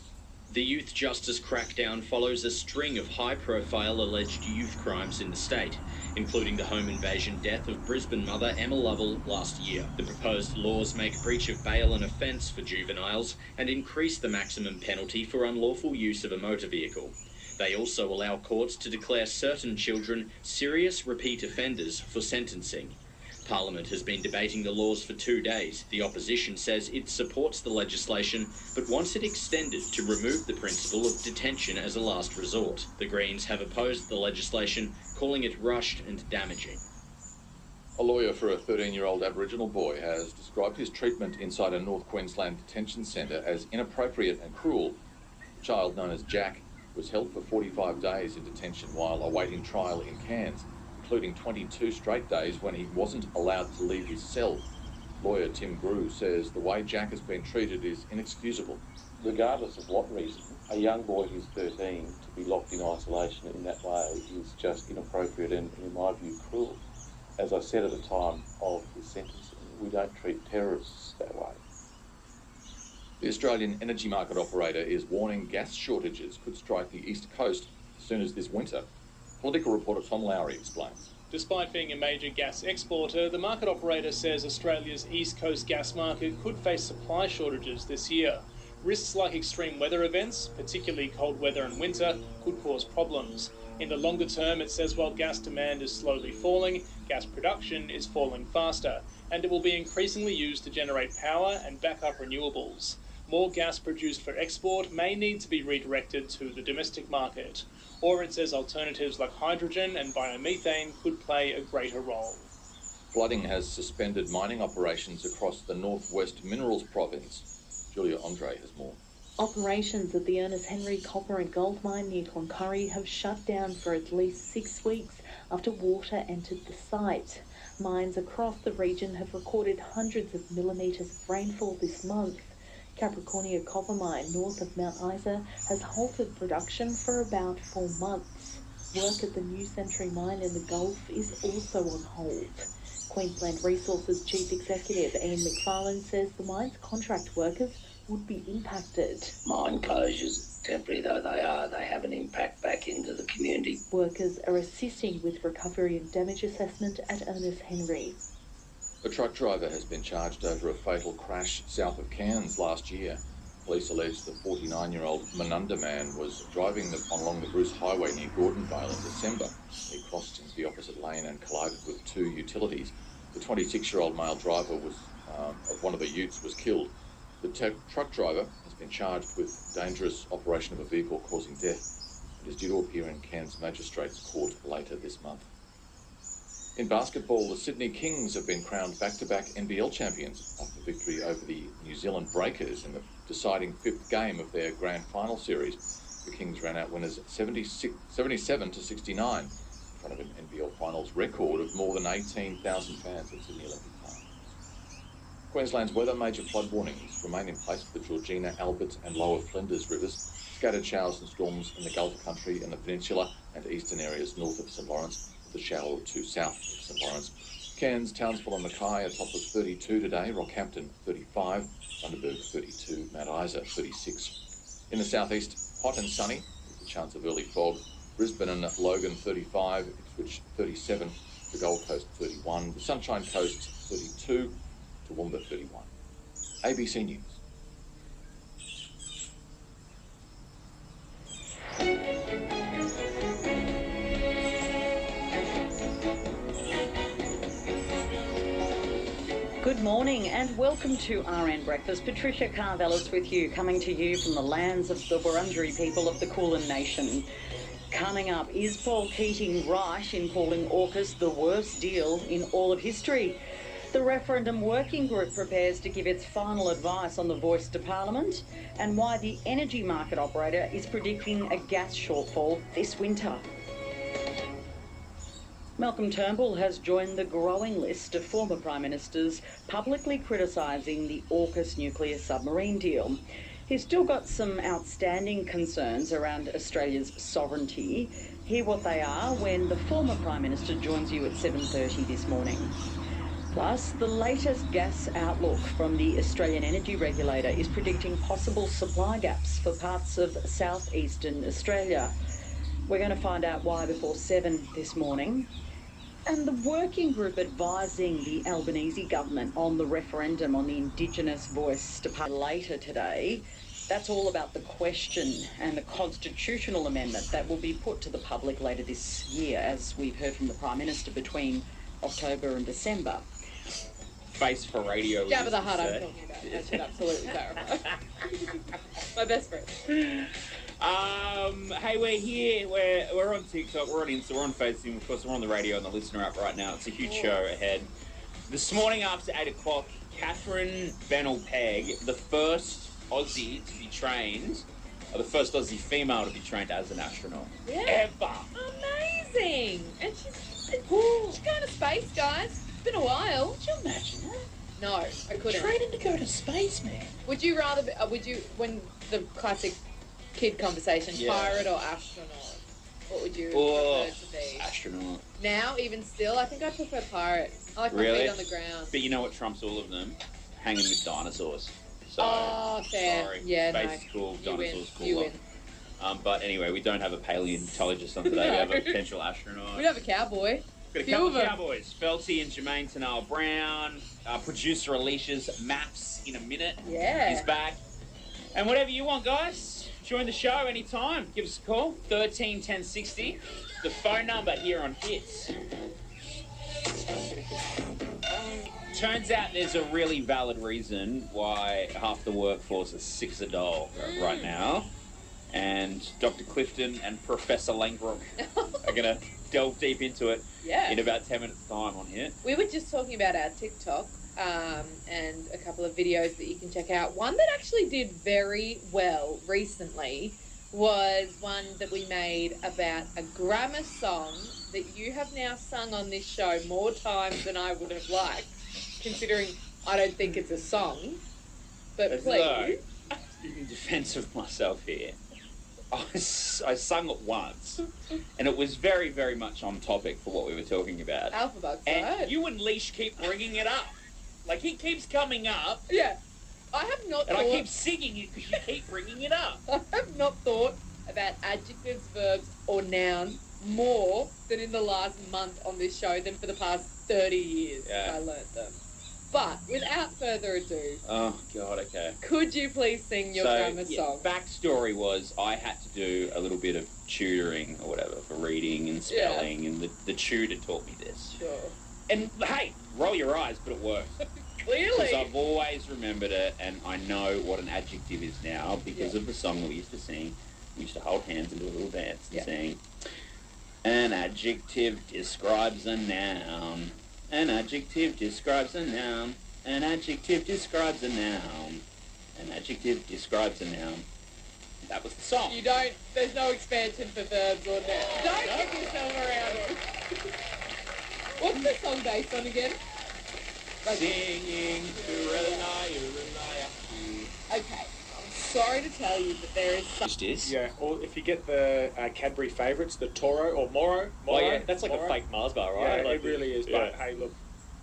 The youth justice crackdown follows a string of high-profile alleged youth crimes in the state, including the home invasion death of Brisbane mother Emma Lovell last year. The proposed laws make breach of bail an offence for juveniles and increase the maximum penalty for unlawful use of a motor vehicle. They also allow courts to declare certain children serious repeat offenders for sentencing. Parliament has been debating the laws for 2 days. The opposition says it supports the legislation, but wants it extended to remove the principle of detention as a last resort. The Greens have opposed the legislation, calling it rushed and damaging. A lawyer for a 13-year-old Aboriginal boy has described his treatment inside a North Queensland detention centre as inappropriate and cruel. The child, known as Jack, was held for 45 days in detention while awaiting trial in Cairns, including 22 straight days when he wasn't allowed to leave his cell. Lawyer Tim Grew says the way Jack has been treated is inexcusable. Regardless of what reason, a young boy who's 13 to be locked in isolation in that way is just inappropriate and, in my view, cruel. As I said at the time of his sentencing, we don't treat terrorists that way. The Australian energy market operator is warning gas shortages could strike the east coast as soon as this winter. Political reporter Tom Lowry explains. Despite being a major gas exporter, the market operator says Australia's East Coast gas market could face supply shortages this year. Risks like extreme weather events, particularly cold weather and winter, could cause problems. In the longer term, it says while gas demand is slowly falling, gas production is falling faster, and it will be increasingly used to generate power and back up renewables. More gas produced for export may need to be redirected to the domestic market. Or it says alternatives like hydrogen and biomethane could play a greater role. Flooding has suspended mining operations across the Northwest Minerals Province. Julia Andre has more. Operations at the Ernest Henry copper and gold mine near Cloncurry have shut down for at least 6 weeks after water entered the site. Mines across the region have recorded hundreds of millimetres of rainfall this month. Capricornia copper mine north of Mount Isa has halted production for about 4 months. Work at the New Century mine in the Gulf is also on hold. Queensland Resources Chief Executive Ian McFarlane says the mine's contract workers would be impacted. Mine closures, temporary though they have an impact back into the community. Workers are assisting with recovery and damage assessment at Ernest Henry. A truck driver has been charged over a fatal crash south of Cairns last year. Police allege the 49-year-old Manunda man was driving along the Bruce Highway near Gordonvale in December. He crossed into the opposite lane and collided with 2 utilities. The 26-year-old male driver of one of the utes was killed. The truck driver has been charged with dangerous operation of a vehicle causing death and is due to appear in Cairns Magistrates Court later this month. In basketball, the Sydney Kings have been crowned back-to-back NBL champions after victory over the New Zealand Breakers in the deciding 5th game of their grand final series. The Kings ran out winners 77-69 in front of an NBL finals record of more than 18,000 fans at Sydney Olympic Park. Queensland's weather major flood warnings remain in place for the Georgina, Albert and Lower Flinders rivers. Scattered showers and storms in the Gulf country and the peninsula and eastern areas north of St Lawrence. The shower or 2 south of St Lawrence. Cairns, Townsville and Mackay are top of 32 today, Rockhampton 35, Bundaberg 32, Mount Isa 36. In the southeast, hot and sunny, with a chance of early fog. Brisbane and Logan 35, Ipswich 37, the Gold Coast 31, the Sunshine Coast 32, Toowoomba 31. ABC News. Good morning and welcome to RN Breakfast. Patricia Carvelis with you, coming to you from the lands of the Wurundjeri people of the Kulin Nation. Coming up, is Paul Keating right in calling AUKUS the worst deal in all of history? The referendum working group prepares to give its final advice on the voice to Parliament, and why the energy market operator is predicting a gas shortfall this winter. Malcolm Turnbull has joined the growing list of former Prime Ministers publicly criticising the AUKUS nuclear submarine deal. He's still got some outstanding concerns around Australia's sovereignty. Hear what they are when the former Prime Minister joins you at 7:30 this morning. Plus, the latest gas outlook from the Australian Energy Regulator is predicting possible supply gaps for parts of southeastern Australia. We're going to find out why before 7 this morning. And the working group advising the Albanese government on the referendum on the Indigenous voice to Parliament later today, that's all about the question and the constitutional amendment that will be put to the public later this year, as we've heard from the Prime Minister, between October and December. Face for radio. Jabba the Hutt I'm talking about. I should absolutely clarify. My best friend. Hey, we're here. We're on TikTok. We're on Insta. We're on Facebook. Of course, we're on the radio and the listener app right now. It's a huge show ahead. This morning after 8 o'clock, Catherine Bennell-Pegg, the first Aussie to be trained, or the first Aussie female to be trained as an astronaut. Yeah. Ever. Amazing. And she's going to space, guys. It's been a while. Could you imagine that? No, I couldn't. Training to go to space, man. Would you rather, when the classic kid conversation, pirate or astronaut? What would you prefer to be? Astronaut. Now, even still, I think I prefer pirate. I like my feet on the ground. But you know what trumps all of them? Hanging with dinosaurs. So, fair. Sorry. Yeah, Space is cool, dinosaurs cooler. You win. But anyway, we don't have a paleontologist on today. We have a potential astronaut. We'd have a cowboy. Got a couple of cowboys. Felty and Jermaine Tanal Brown. Producer Alicia's Maps in a Minute. Yeah. He's back. And whatever you want, guys, join the show anytime. Give us a call, 13 1060. The phone number here on Hits. Turns out there's a really valid reason why half the workforce is sick as a doll right now. And Dr. Clifton and Professor Langbrook are going to delve deep into it in about 10 minutes' time on here. We were just talking about our TikTok and a couple of videos that you can check out. One that actually did very well recently was one that we made about a grammar song that you have now sung on this show more times than I would have liked, considering I don't think it's a song. But please. In defense of myself here, I sung it once, and it was very, very much on topic for what we were talking about. Alphabet. And you and Leash keep bringing it up. Like, he keeps coming up. Yeah. I have not and I keep singing it because you keep bringing it up. I have not thought about adjectives, verbs, or nouns more than in the last month on this show than for the past 30 years I learnt them. But without further ado, oh God, okay. Could you please sing your grammar song? Backstory was I had to do a little bit of tutoring or whatever for reading and spelling, and the tutor taught me this. Sure. And hey, roll your eyes, but it works. Clearly. Because I've always remembered it, and I know what an adjective is now because of the song that we used to sing. We used to hold hands and do a little dance and sing. An adjective describes a noun. An adjective describes a noun. An adjective describes a noun. An adjective describes a noun. That was the song. There's no expansion for verbs or nouns. Don't get yourself around it. What's the song based on again? Singing Okay. I'm sorry to tell you that there is some... Yeah, or if you get the Cadbury favourites, the Toro or Moro. That's like a fake Mars bar, right? Yeah, like it really is. But hey, look,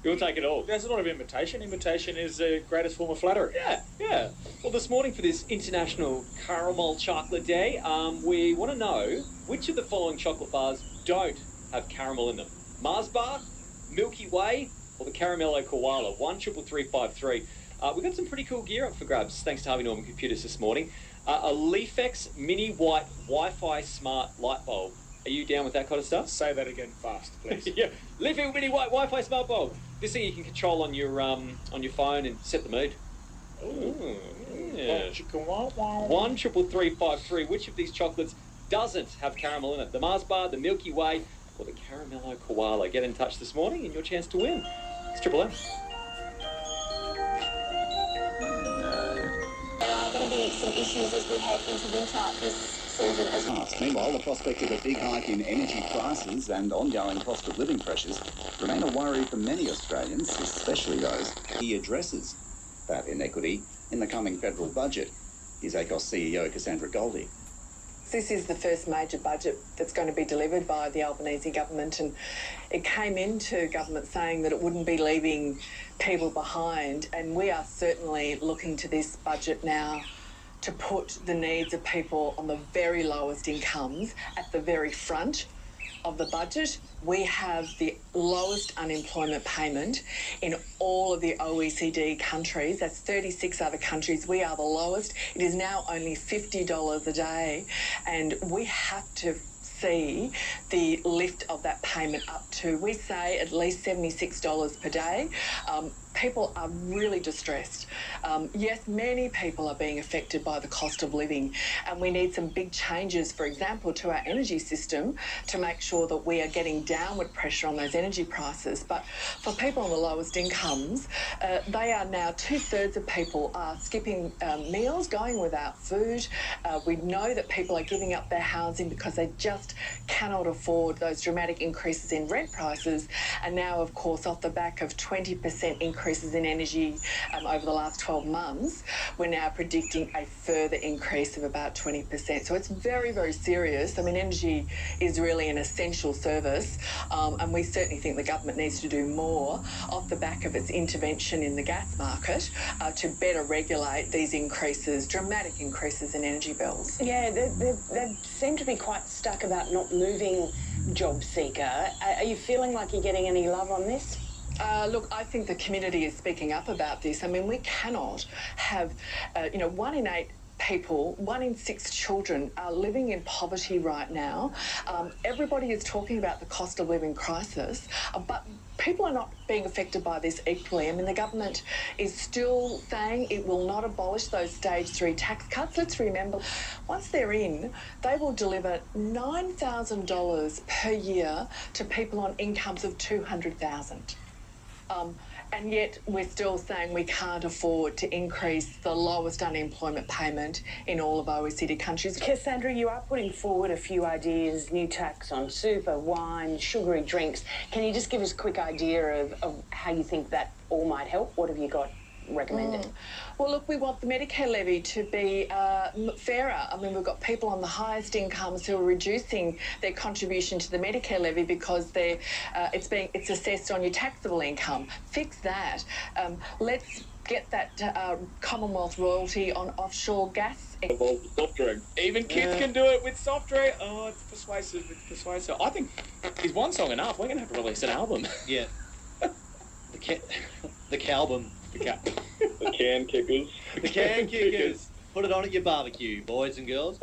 you'll take it all. There's a lot of imitation. Imitation is the greatest form of flattery. Yeah. Well, this morning for this International Caramel Chocolate Day, we want to know which of the following chocolate bars don't have caramel in them. Mars bar, Milky Way, or the Caramello Koala. 133353. We've got some pretty cool gear up for grabs, thanks to Harvey Norman Computers this morning. A Leafex Mini White Wi-Fi Smart Light Bulb. Are you down with that kind of stuff? Say that again fast, please. Yeah. Leafex Mini White Wi-Fi Smart Bulb. This thing you can control on your phone and set the mood. Ooh, yeah. 13353. Which of these chocolates doesn't have caramel in it? The Mars bar, the Milky Way, or the Caramello Koala? Get in touch this morning and your chance to win. It's Triple M. Going to be some issues as we head into winter this season as well. Meanwhile, the prospect of a big hike in energy prices and ongoing cost of living pressures remain a worry for many Australians, especially those. He addresses that inequity in the coming federal budget. Here's ACOS CEO Cassandra Goldie. This is the first major budget that's going to be delivered by the Albanese government, and it came into government saying that it wouldn't be leaving people behind, and we are certainly looking to this budget now to put the needs of people on the very lowest incomes at the very front of the budget. We have the lowest unemployment payment in all of the OECD countries. That's 36 other countries. We are the lowest. It is now only $50 a day, and we have to see the lift of that payment up to, we say, at least $76 per day. People are really distressed. Yes, many people are being affected by the cost of living, and we need some big changes, for example, to our energy system to make sure that we are getting downward pressure on those energy prices. But for people on the lowest incomes, they are now 2/3 of people are skipping meals, going without food. We know that people are giving up their housing because they just cannot afford those dramatic increases in rent prices. And now, of course, off the back of 20% increases in energy over the last 12 months, we're now predicting a further increase of about 20%. So it's very, very serious. I mean, energy is really an essential service, and we certainly think the government needs to do more off the back of its intervention in the gas market to better regulate these increases, dramatic increases in energy bills. Yeah, they seem to be quite stuck about not moving job seeker. Are you feeling like you're getting any love on this? Look, I think the community is speaking up about this. I mean, we cannot have, 1 in 8 people, 1 in 6 children are living in poverty right now. Everybody is talking about the cost of living crisis, but people are not being affected by this equally. I mean, the government is still saying it will not abolish those stage 3 tax cuts. Let's remember, once they're in, they will deliver $9,000 per year to people on incomes of $200,000. And yet we're still saying we can't afford to increase the lowest unemployment payment in all of OECD countries. Cassandra, you are putting forward a few ideas, new tax on super, wine, sugary drinks. Can you just give us a quick idea of how you think that all might help? What have you got recommended? Well, look, we want the Medicare levy to be fairer. I mean, we've got people on the highest incomes who are reducing their contribution to the Medicare levy because it's assessed on your taxable income. Fix that. Let's get that Commonwealth royalty on offshore gas. Soft drink. Even kids can do it with soft drink. Oh, it's persuasive. It's persuasive. I think, is one song enough? We're going to have to release an album. Yeah. The cowbum. The can kickers. The can kickers. Put it on at your barbecue, boys and girls.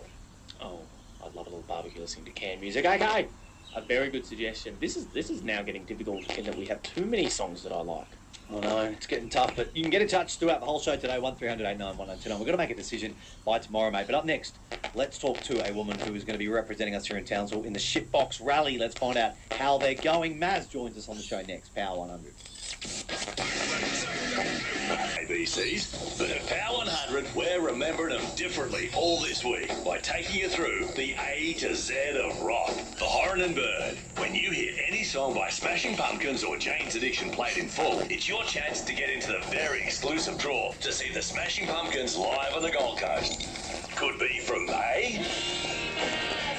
Oh, I'd love a little barbecue listening to can music. Okay, a very good suggestion. This is now getting difficult in that we have too many songs that I like. I know, it's getting tough, but you can get in touch throughout the whole show today, 1300 891 1029. We've got to make a decision by tomorrow, mate. But up next, let's talk to a woman who is going to be representing us here in Townsville in the Shitbox Rally. Let's find out how they're going. Maz joins us on the show next, Power 100. ABCs, but at Power 100, we're remembering them differently all this week by taking you through the A to Z of rock. The Horan and Bird. When you hear any song by Smashing Pumpkins or Jane's Addiction played in full, it's your chance to get into the very exclusive draw to see the Smashing Pumpkins live on the Gold Coast. Could be from A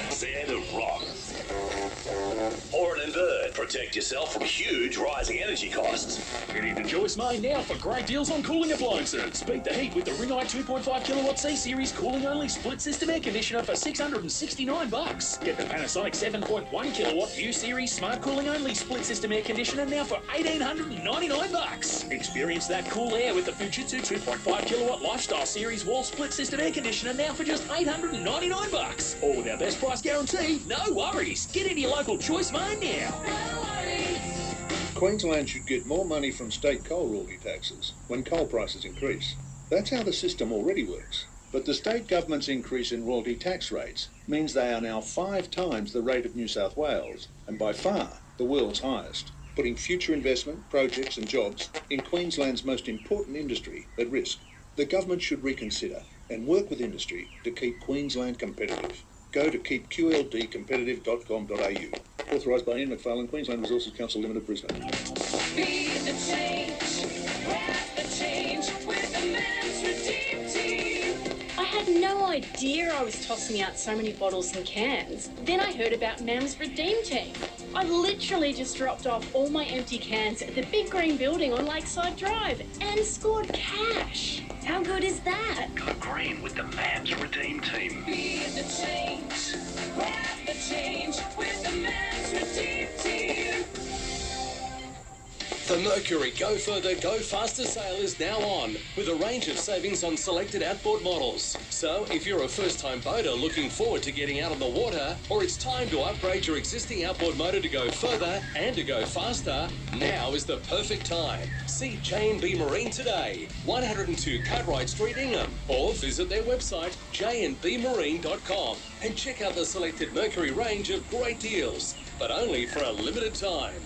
to Z of rock. Horan and Bird. Protect yourself from huge rising energy costs. Get into Joyce May now for great deals on cooling appliances. Beat the heat with the Ringite 2.5 kilowatt C-Series cooling only split system air conditioner for $669. Get the Panasonic 7.1 kilowatt View Series smart cooling only split system air conditioner now for $1,899. Experience that cool air with the Fujitsu 2.5 kilowatt Lifestyle Series wall split system air conditioner now for just $899. All with our best price guarantee. No worries. Get into your local Choice Mine now. Queensland should get more money from state coal royalty taxes when coal prices increase. That's how the system already works. But the state government's increase in royalty tax rates means they are now 5 times the rate of New South Wales, and by far the world's highest, putting future investment, projects and jobs in Queensland's most important industry at risk. The government should reconsider and work with industry to keep Queensland competitive. Go to keepqldcompetitive.com.au. Authorised by Ian McFarlane, Queensland Resources Council Limited, Brisbane. Be the change, grab the change with the Men's Redeem Team. I had no idea I was tossing out so many bottles and cans. Then I heard about Men's Redeem Team. I literally just dropped off all my empty cans at the big green building on Lakeside Drive and scored cash. How good is that? Go green with the Men's Redeem Team. Be the change, grab the change with the Men's Redeem Team. The Mercury Go Further, Go Faster sale is now on, with a range of savings on selected outboard models. So, if you're a first-time boater looking forward to getting out on the water, or it's time to upgrade your existing outboard motor to go further and to go faster, now is the perfect time. See J&B Marine today, 102 Cartwright Street, Ingham, or visit their website, jnbmarine.com, and check out the selected Mercury range of great deals, but only for a limited time.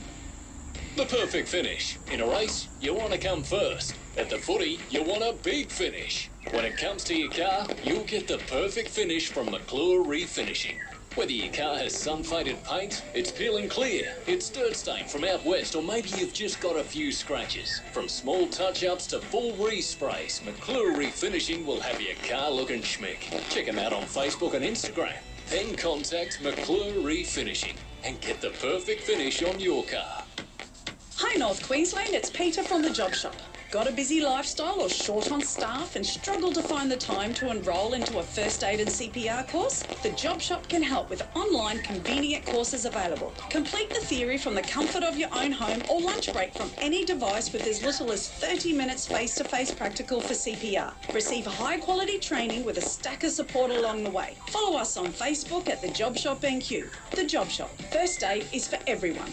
The perfect finish. In a race, you want to come first. At the footy, you want a big finish. When it comes to your car, you'll get the perfect finish from McClure Refinishing. Whether your car has sun-faded paint, it's peeling clear, it's dirt stained from out west, or maybe you've just got a few scratches. From small touch-ups to full resprays, McClure Refinishing will have your car looking schmick. Check them out on Facebook and Instagram. Then contact McClure Refinishing and get the perfect finish on your car. Hi North Queensland, it's Peter from the Job Shop. Got a busy lifestyle or short on staff and struggle to find the time to enrol into a first aid and CPR course? The Job Shop can help with online convenient courses available. Complete the theory from the comfort of your own home or lunch break from any device with as little as 30 minutes face-to-face practical for CPR. Receive high quality training with a stack of support along the way. Follow us on Facebook at The Job Shop NQ. The Job Shop. First aid is for everyone.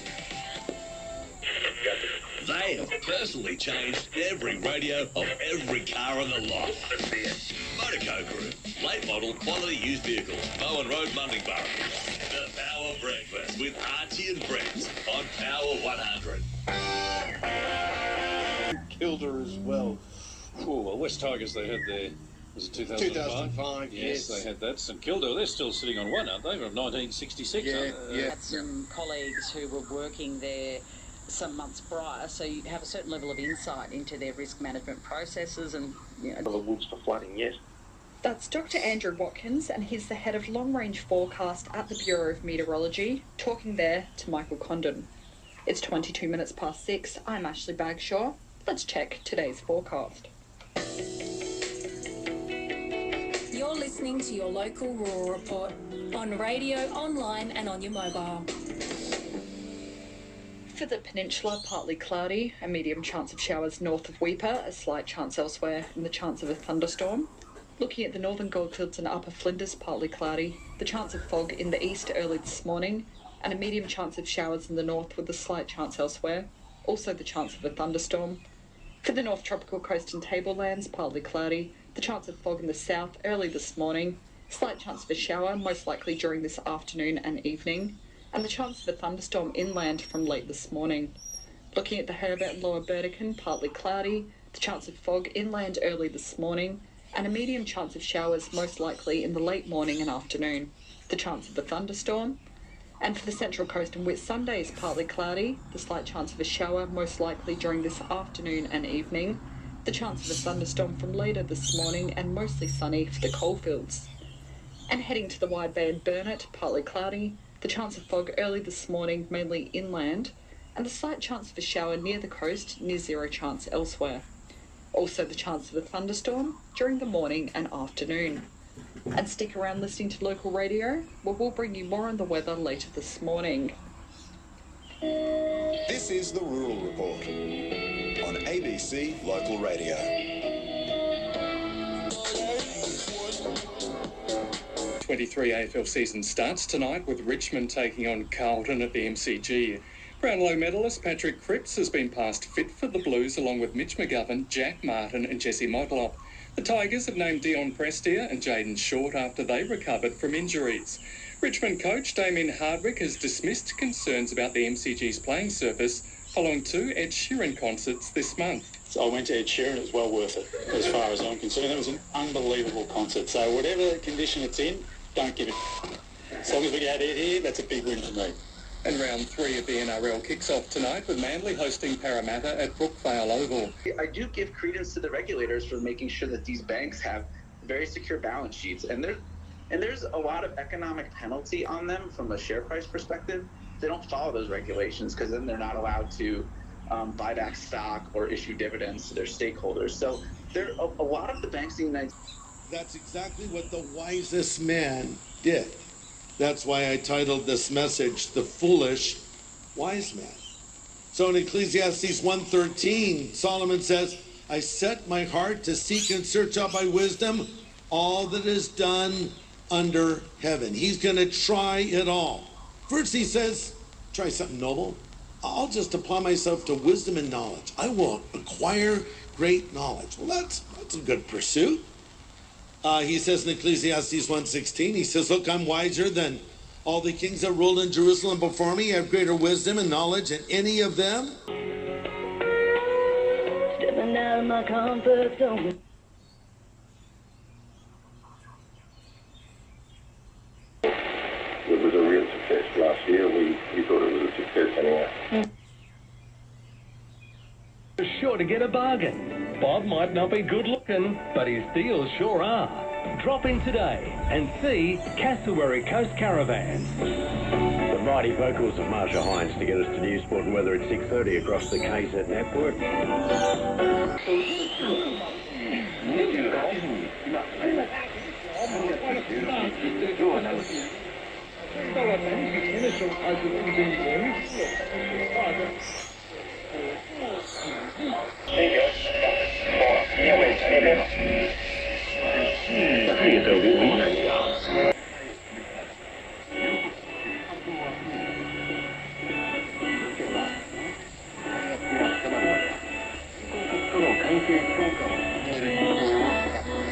They have personally changed every radio of every car on the lot. Motorco Group, late model, quality used vehicles, Bowen Road, Mundingburra. The Power Breakfast with Archie and Brett on Power 100. Kilda as well. Well, West Tigers, they had their... Was it 2005? 2005, yes. They had that. St Kilda, they're still sitting on one, aren't they? From 1966. Yeah. Had some colleagues who were working there some months prior, so you have a certain level of insight into their risk management processes and, you know... The woods for flooding yet. That's Dr. Andrew Watkins, and he's the head of long-range forecast at the Bureau of Meteorology, talking there to Michael Condon. It's 22 minutes past 6. I'm Ashley Bagshaw. Let's check today's forecast. You're listening to your local rural report on radio, online and on your mobile. For the peninsula, partly cloudy, a medium chance of showers north of Weipa, a slight chance elsewhere, and the chance of a thunderstorm. Looking at the northern Goldfields and upper Flinders, partly cloudy, the chance of fog in the east early this morning, and a medium chance of showers in the north with a slight chance elsewhere, also the chance of a thunderstorm. For the North Tropical Coast and Tablelands, partly cloudy, the chance of fog in the south early this morning, slight chance of a shower, most likely during this afternoon and evening, and the chance of a thunderstorm inland from late this morning. Looking at the Herbert and Lower Burdekin, partly cloudy, the chance of fog inland early this morning, and a medium chance of showers most likely in the late morning and afternoon, the chance of a thunderstorm. And for the Central Coast and Whitsunday is partly cloudy, the slight chance of a shower most likely during this afternoon and evening, the chance of a thunderstorm from later this morning, and mostly sunny for the coalfields. And heading to the Wide Bay and Burnett, partly cloudy, the chance of fog early this morning, mainly inland, and the slight chance of a shower near the coast, near zero chance elsewhere. Also the chance of a thunderstorm during the morning and afternoon. And stick around listening to local radio, where we'll bring you more on the weather later this morning. This is the Rural Report on ABC Local Radio. 23 AFL season starts tonight with Richmond taking on Carlton at the MCG. Brownlow medalist Patrick Cripps has been passed fit for the Blues along with Mitch McGovern, Jack Martin and Jesse Motlop. The Tigers have named Dion Prestia and Jaden Short after they recovered from injuries. Richmond coach Damien Hardwick has dismissed concerns about the MCG's playing surface following 2 Ed Sheeran concerts this month. So I went to Ed Sheeran, it was well worth it as far as I'm concerned. It was an unbelievable concert. So whatever condition it's in, don't give it. As long as we had Ed here, that's a big win for me. And round 3 of the NRL kicks off tonight with Manly hosting Parramatta at Brookvale Oval. I do give credence to the regulators for making sure that these banks have very secure balance sheets. And there's a lot of economic penalty on them from a share price perspective. They don't follow those regulations because then they're not allowed to buy back stock or issue dividends to their stakeholders. So there are a lot of the banks in the United States. That's exactly what the wisest man did. That's why I titled this message, The Foolish Wise Man. So in Ecclesiastes 1:13, Solomon says, I set my heart to seek and search out by wisdom all that is done under heaven. He's going to try it all. First he says, try something noble. I'll just apply myself to wisdom and knowledge. I will acquire great knowledge. Well, that's a good pursuit. He says in Ecclesiastes 1:16, he says, look, I'm wiser than all the kings that ruled in Jerusalem before me. I have greater wisdom and knowledge than any of them. Stepping out of my comfort zone. It was a real success last year. We thought it was a success anyway. Sure to get a bargain. Bob might not be good looking, but his deals sure are. Drop in today and see Cassowary Coast Caravans. The mighty vocals of Marsha Hines to get us to Newsport and weather at 6:30 across the KZ network.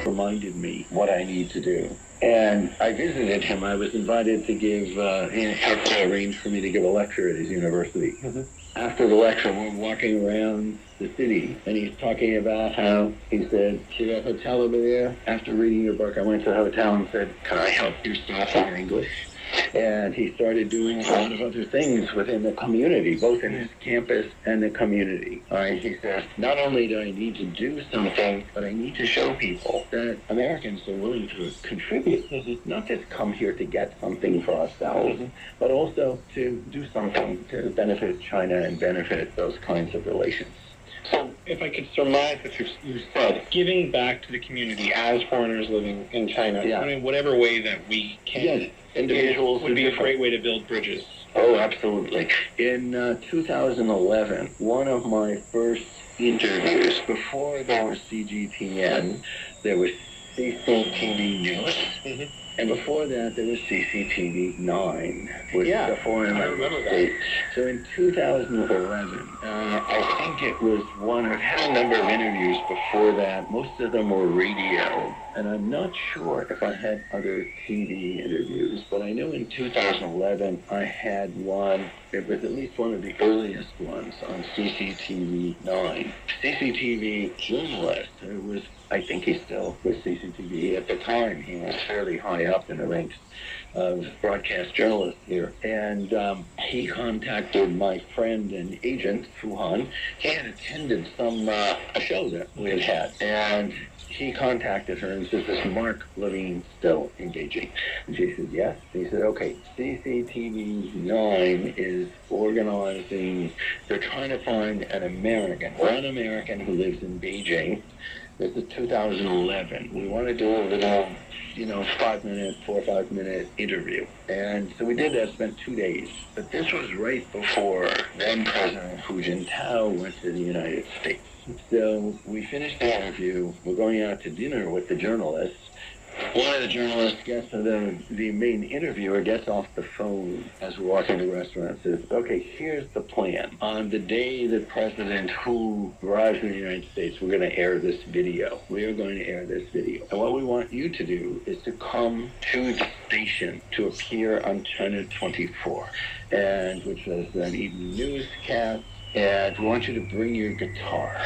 Reminded me what I need to do. And I visited him. I was invited to give, he had to arrange for me to give a lecture at his university. After the lecture, we're walking around the city, and he's talking about how, he said, see that hotel over there? After reading your book, I went to the hotel and said, can I help your staff learn English? And he started doing a lot of other things within the community, both in his campus and the community. All right, he said, not only do I need to do something, but I need to show people that Americans are willing to contribute, not just come here to get something for ourselves, but also to do something to benefit China and benefit those kinds of relations. So, if I could surmise what you said, giving back to the community as foreigners living in China, Yeah. I mean, whatever way that we can, Yes, individuals would be a different. great way to build bridges. Oh, absolutely. In 2011, one of my first interviews, before there was CGTN, there was CCTV News, and before that there was CCTV 9, which is a foreign state. So in 2011, I think it was I had a number of interviews before that. Most of them were radio, and I'm not sure if I had other TV interviews, but I know in 2011 I had one. It was at least one of the earliest ones on CCTV 9. CCTV journalist who was, I think he's still with CCTV. At the time, he was fairly high up in the ranks of broadcast journalists here. And he contacted my friend and agent, Fuhan. He had attended a show that we had had. And he contacted her and says, is Mark Levine still engaging? And she said, yes. He said, okay, CCTV 9 is organizing, they're trying to find one American who lives in Beijing. This is 2011. We want to do a little, 4 or 5 minute interview. And so we did that, spent 2 days. But this was right before then President Hu Jintao went to the United States. So we finished the interview. We're going out to dinner with the journalists. One of the journalists gets, the main interviewer gets off the phone as we're walking to the restaurant and says, okay, here's the plan. On the day that President Hu arrives in the United States, we're going to air this video. We are going to air this video. And what we want you to do is to come to the station to appear on China 24, and which was an evening newscast, and we want you to bring your guitar.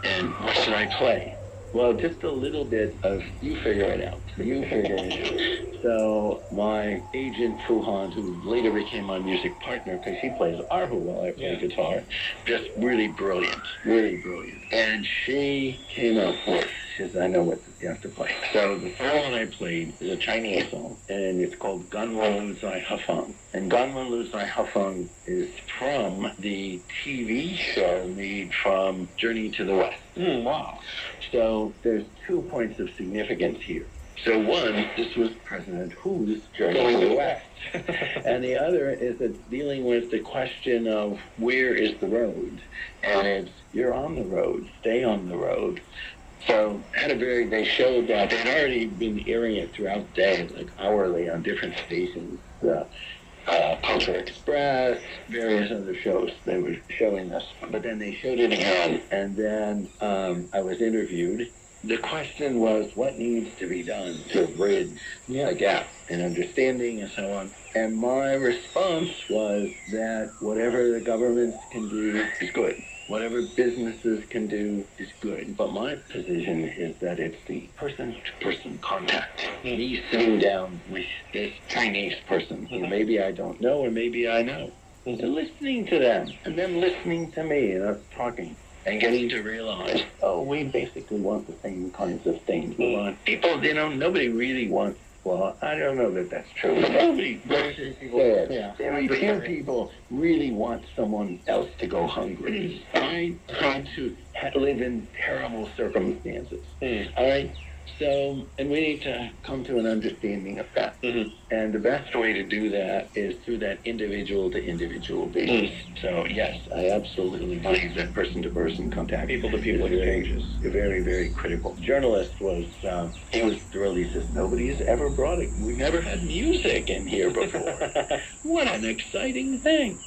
And what should I play? Well, just a little bit of, you figure it out. You figure it out. So my agent, Fuhan, who later became my music partner, because he plays erhu while I play guitar, just really brilliant. And she came up with, she says, I know what you have to play. So the song I played is a Chinese song, and it's called Gan Wen Lu Zai Hafeng. And Gan Wen Lu Zai Hafeng is from the TV show made from Journey to the West. Wow. So there's 2 points of significance here. So one, this was President Hu's Journey to the West. And the other is it's dealing with the question of where is the road? And it's, you're on the road, stay on the road. So they showed that they'd already been airing it throughout the day, like hourly on different stations. Culture Express, various other shows, they were showing this. But then they showed it again, and then I was interviewed. The question was, what needs to be done to bridge a gap in understanding and so on? And my response was that whatever the governments can do is good. Whatever businesses can do is good. But my position is that it's the person-to-person contact. Me sitting down with this Chinese person who maybe I don't know or maybe I know. And listening to them and them listening to me and us talking. And getting to realize, we basically want the same kinds of things. We want people, nobody really wants, well, I don't know that that's true. Nobody, very few people really want someone else to go hungry. I try to live in terrible circumstances. All right? So, and we need to come to an understanding of that. And the best way to do that is through that individual-to-individual basis. So, yes, I absolutely believe that person-to-person contact, people-to-people exchanges, very, very critical. The journalist was, he was thrilled. He says, nobody's ever brought it. We've never had music in here before. What an exciting thing.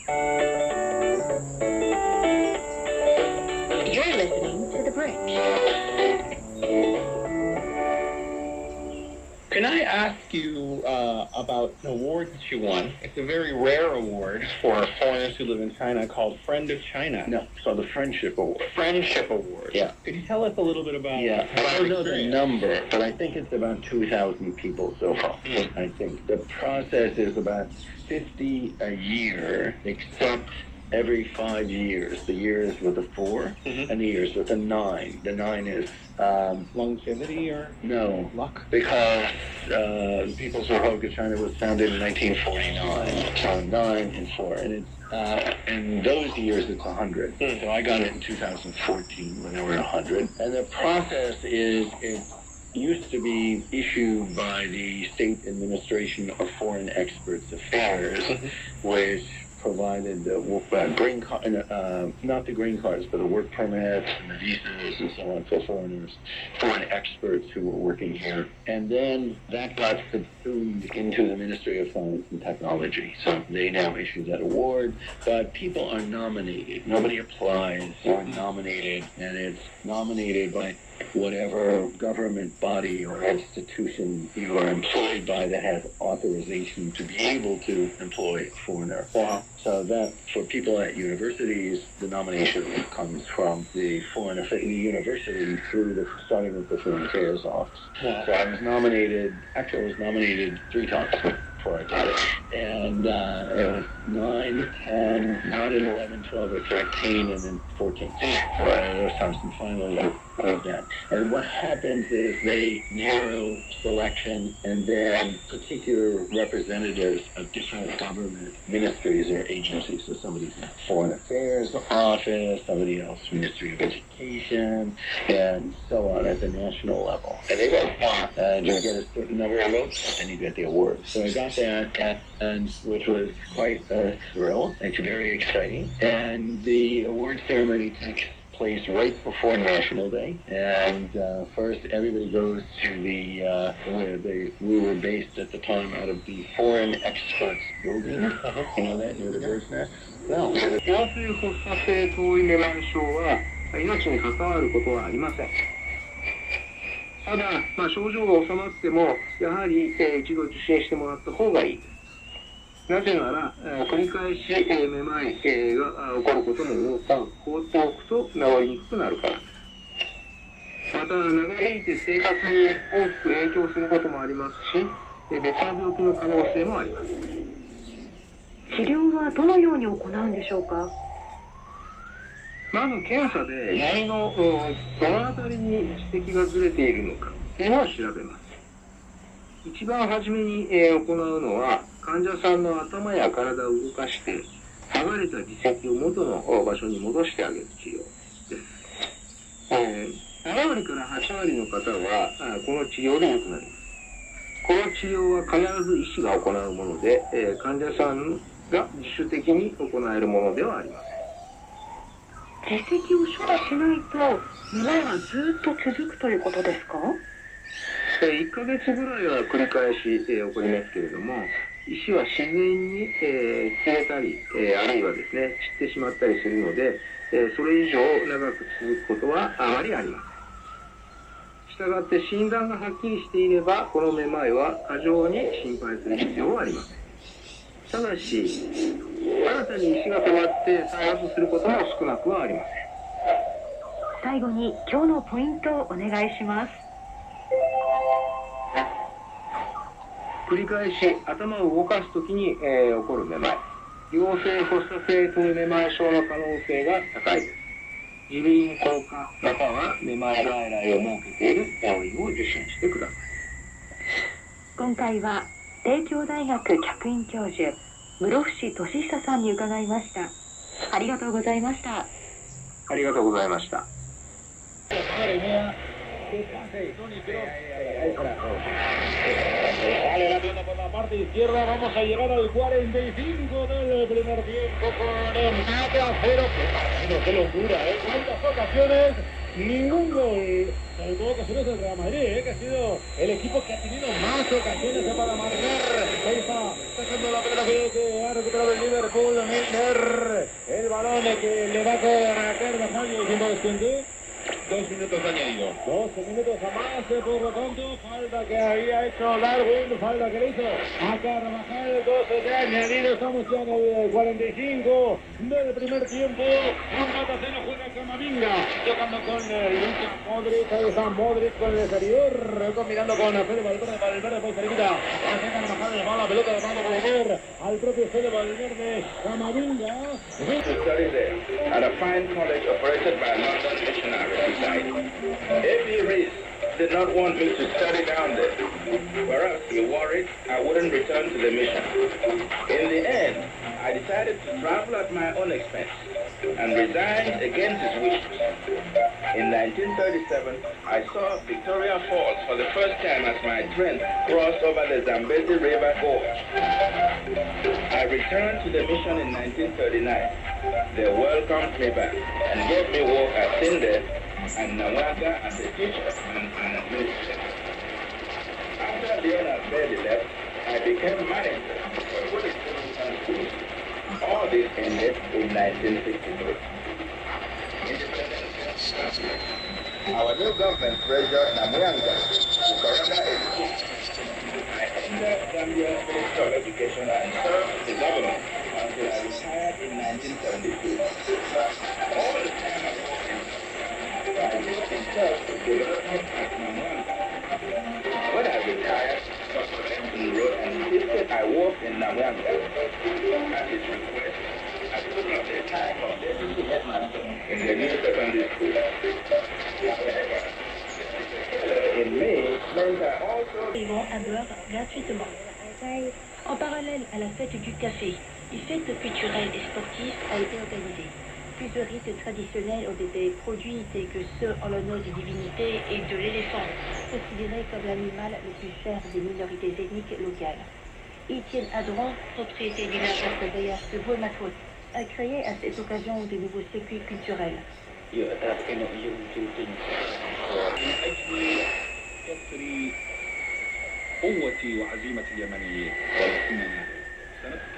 You're listening to The Bridge. Can I ask you about an award that you won? It's a very rare award for foreigners who live in China called Friend of China. No, it's called the Friendship Award. Friendship Award. Yeah. Could you tell us a little bit about I don't know the number, but I think it's about 2,000 people so far. I think the process is about 50 a year, except every 5 years. The year is with a 4, and the year is with a 9. The 9 is longevity or no luck, because the People's Republic of China was founded in 1949. So 9 and 4, and it's in those years it's 100. So I got it in 2014 when there were 100, and the process is it used to be issued by the State Administration of Foreign Experts Affairs, which provided the green card, not the green cards, but the work permits and the visas and so on for foreigners, foreign experts who were working here. And then that got subsumed into the Ministry of Science and Technology. So they now issue that award, but people are nominated. Nobody applies, they're nominated, and it's nominated by whatever government body or institution you are employed by that has authorization to be able to employ a foreigner. Wow. So that for people at universities, the nomination comes from the university through starting with the Foreign Affairs Office. Wow. So I was nominated 3 times before I did it. And it was 9, 10, not in 11, 12, or 13, and then 14. Those times, and finally of that. And what happens is they narrow selection, and then particular representatives of different government ministries or agencies. So somebody's in the Foreign Affairs Office, somebody else Ministry of Education, and so on at the national level. And they vote, and you get a certain number of votes, and you get the award. So I got that, and which was quite a thrill. It's very exciting. And the award ceremony takes place right before National Day. And first, everybody goes to we were based at the time out of the Foreign Experts Building. You know that, near the bird's nest? Well, 陽水発作性頭位めまい症は命に関わることはありません。ただ、症状が収まっても、やはり、一度受診してもらった方がいいです。なぜなら、繰り返し、めまい、が起こることも多く、放っておくと治りにくくなるからです。また、長引いて生活に大きく影響することもありますし、別の病気の可能性もあります。治療はどのように行うんでしょうか？まず検査で肺のどのあたりに指摘がずれているのかというのを調べます。一番初めに行うのは患者さんの頭や体を動かして剥がれた耳石を元の場所に戻してあげる治療です。7割から8割の方はこの治療で良くなります。この治療は必ず医師が行うもので患者さんが自主的に行えるものではありません。耳石を処理しないとめまいはずっと続くということですか？1ヶ月ぐらいは繰り返し起こりますけれども、医師は自然に消えたり、あるいはですね、散ってしまったりするので、それ以上長く続くことはあまりありません。したがって診断がはっきりしていれば、このめまいは過剰に心配する必要はありません。ただし、新たに石が止まって再発することも少なくはありません。最後に今日のポイントをお願いします。繰り返し頭を動かすときに、起こるめまい。陽性発作性頭位めまい症の可能性が高いです。耳鼻咽喉科またはめまい外来を設けている病院を受診してください。今回は帝京大学客員教授室伏俊久さんに伺いました。ありがとうございました。ありがとうございました。Vale la pelota por la parte izquierda, vamos a llegar al 45 del primer tiempo con empate a 0. Qué locura, ¿Cuántas ocasiones? Ningún gol. En todo ocasiones del Real Madrid, que ha sido el equipo que ha tenido más ocasiones para marcar. Ahí está sacando la pelota que ha recuperado el Liverpool, Milner. El balón que le va a caer de Mario y tiempo descuento. 2 minutos añadidos. 12 minutos a más, por lo tanto, falta que había hecho Darwin, falta que le hizo a Carvajal, 12 de añadido, estamos ya en el 45 del primer tiempo. Un 4-0 juega Camavinga, tocando con Luka Modric, ahí está Modric con el exterior, combinando con Fede Valverde, pues se limita a Carvajal, le va la pelota de mano por al propio Fede Valverde, Camavinga. At a fine college operated by London missionaries. Every Reese did not want me to study down there, whereas he worried I wouldn't return to the mission. In the end, I decided to travel at my own expense and resigned against his wishes. In 1937, I saw Victoria Falls for the first time as my train crossed over the Zambezi River Gorge. I returned to the mission in 1939. They welcomed me back and gave me work at Sinde and Nawaka as a teacher and an administrator. After the owner barely left, I became manager for Wooded Schools. All this ended in 1963. Our new government pressured Namuyanga to surrender education. I entered Zambia Ministry of Education and served the government until I retired in 1972. All the time I was I was in charge of development at Namuyanga. When I retired, Dr. Benson wrote and insisted I work in Namuyanga. At his request, I took up the time of deputy headmaster in the new secondary school. However, in May, meant I also... à boire gratuitement. En parallèle à la fête du café, une fête culturelle et sportive a été organisée. Plusieurs rites traditionnels ont été produits tels que ceux en l'honneur des divinités et de l'éléphant, considéré comme l'animal le plus cher des minorités ethniques locales. Étienne Adron, propriétaire d'une agence de voyage de Bourg-Matou, a créé à cette occasion de nouveaux circuits culturels. يؤتى يمكن من أجل كسر قوة وعزيمة اليمنيين ولكننا سنبقى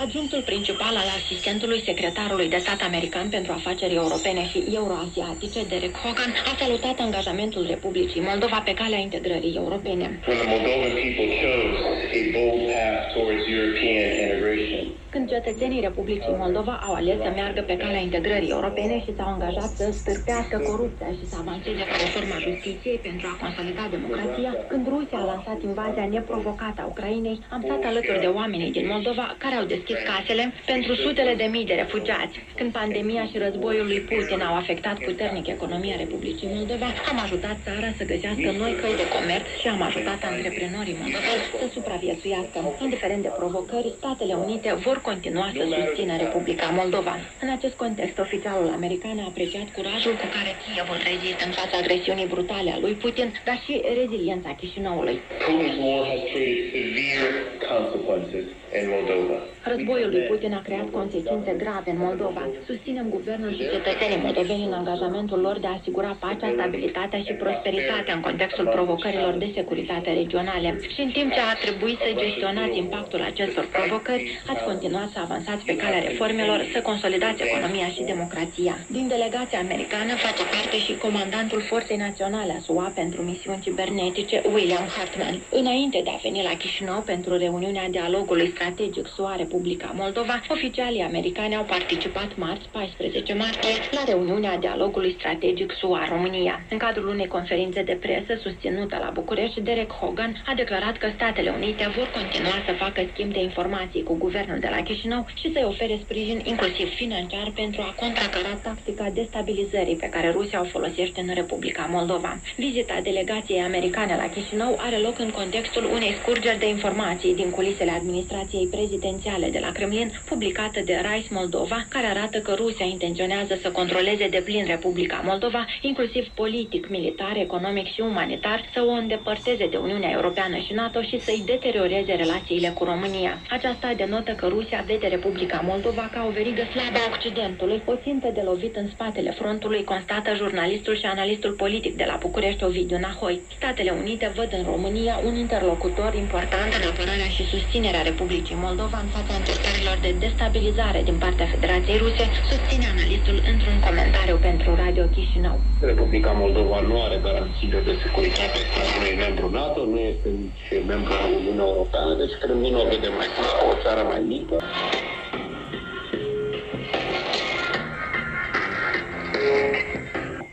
Adjunctul principal al asistentului secretarului de stat american pentru afaceri europene și euroasiatice, Derek Hogan, a salutat angajamentul Republicii Moldova pe calea integrării europene. When the Moldovan people chose a bold path towards European integration. Când cetățenii Republicii Moldova au ales să meargă pe calea integrării europene și s-au angajat să stârpească corupția și să avanseze cu reforma justiției pentru a consolida democrația, când Rusia a lansat invazia neprovocată a Ucrainei, am stat alături de oamenii din Moldova care au deschis casele pentru sutele de mii de refugiați. Când pandemia și războiul lui Putin au afectat puternic economia Republicii Moldova, am ajutat țara să găsească noi căi de comerț și am ajutat antreprenorii moldoveni să supraviețuiască. Indiferent de provocări, Statele Unite vor continua să susțină Republica Moldova. În acest context, oficialul american a apreciat curajul cu care Kievul rezistă în fața agresiunii brutale a lui Putin, dar și reziliența Chișinăului. Putin's war has created severe consequences in Moldova. Războiul lui Putin a creat consecințe grave în Moldova. Susținem guvernul și cetățenii moldoveni în angajamentul lor de a asigura pacea, stabilitatea și prosperitatea în contextul provocărilor de securitate regionale. Și în timp ce ar trebui să gestionați impactul acestor provocări, ați continuat să avansați pe calea reformelor, să consolidați economia și democrația. Din delegația americană face parte și comandantul Forței Naționale a SUA pentru misiuni cibernetice, William Hartman. Înainte de a veni la Chișinău pentru reuniunea dialogului strategic SUA-Republica Moldova, oficialii americani au participat marți, 14 martie, la reuniunea dialogului strategic SUA-România. În cadrul unei conferințe de presă susținută la București, Derek Hogan a declarat că Statele Unite vor continua să facă schimb de informații cu guvernul de la Chișinău și să-i ofere sprijin inclusiv financiar pentru a contracara tactica destabilizării pe care Rusia o folosește în Republica Moldova. Vizita delegației americane la Chișinău are loc în contextul unei scurgeri de informații din culisele administrației prezidențiale de la Kremlin, publicată de Rise Moldova, care arată că Rusia intenționează să controleze deplin Republica Moldova, inclusiv politic, militar, economic și umanitar, să o îndepărteze de Uniunea Europeană și NATO și să-i deterioreze relațiile cu România. Aceasta denotă că Rusia vede Republica Moldova ca o verigă slabă a Occidentului, o țintă de lovit în spatele frontului, constată jurnalistul și analistul politic de la București, Ovidiu Nahoi. Statele Unite văd în România un interlocutor important în apărarea și susținerea Republicii Moldova în fața încercărilor de destabilizare din partea Federației Ruse, susține analistul într-un comentariu pentru Radio Chișinău. Republica Moldova nu are garanții de securitate. Nu e membru NATO, nu este nici membru al Uniunii Europeană, deci Kremlin o vede mai clar, o țară mai mică.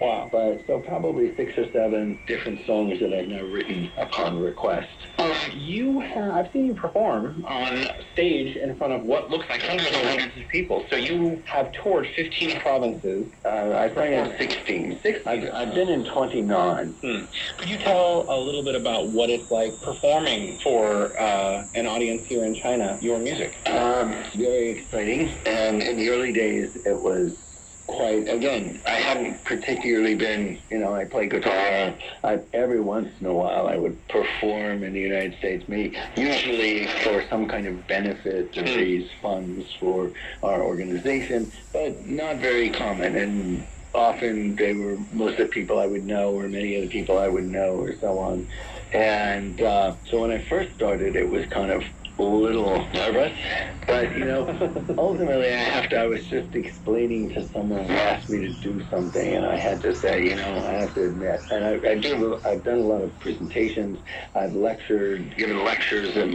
Wow, but so probably 6 or 7 different songs that I've now written upon request. I've seen you perform on stage in front of what looks like hundreds and hundreds of people. So you have toured 15 provinces. I bring in 16. I've been in 29. Could you tell a little bit about what it's like performing for an audience here in China, your music? Very exciting. And in the early days, it was quite, again, I hadn't particularly been, I play guitar. Every once in a while I would perform in the United States, usually for some kind of benefit to raise funds for our organization, but not very common. And often they were most of the people I would know, or many of the people I would know, or so on. And so when I first started, it was kind of a little nervous, but ultimately I was just explaining to someone who asked me to do something, and I had to say, I have to admit, and I've done a lot of presentations, I've given lectures, and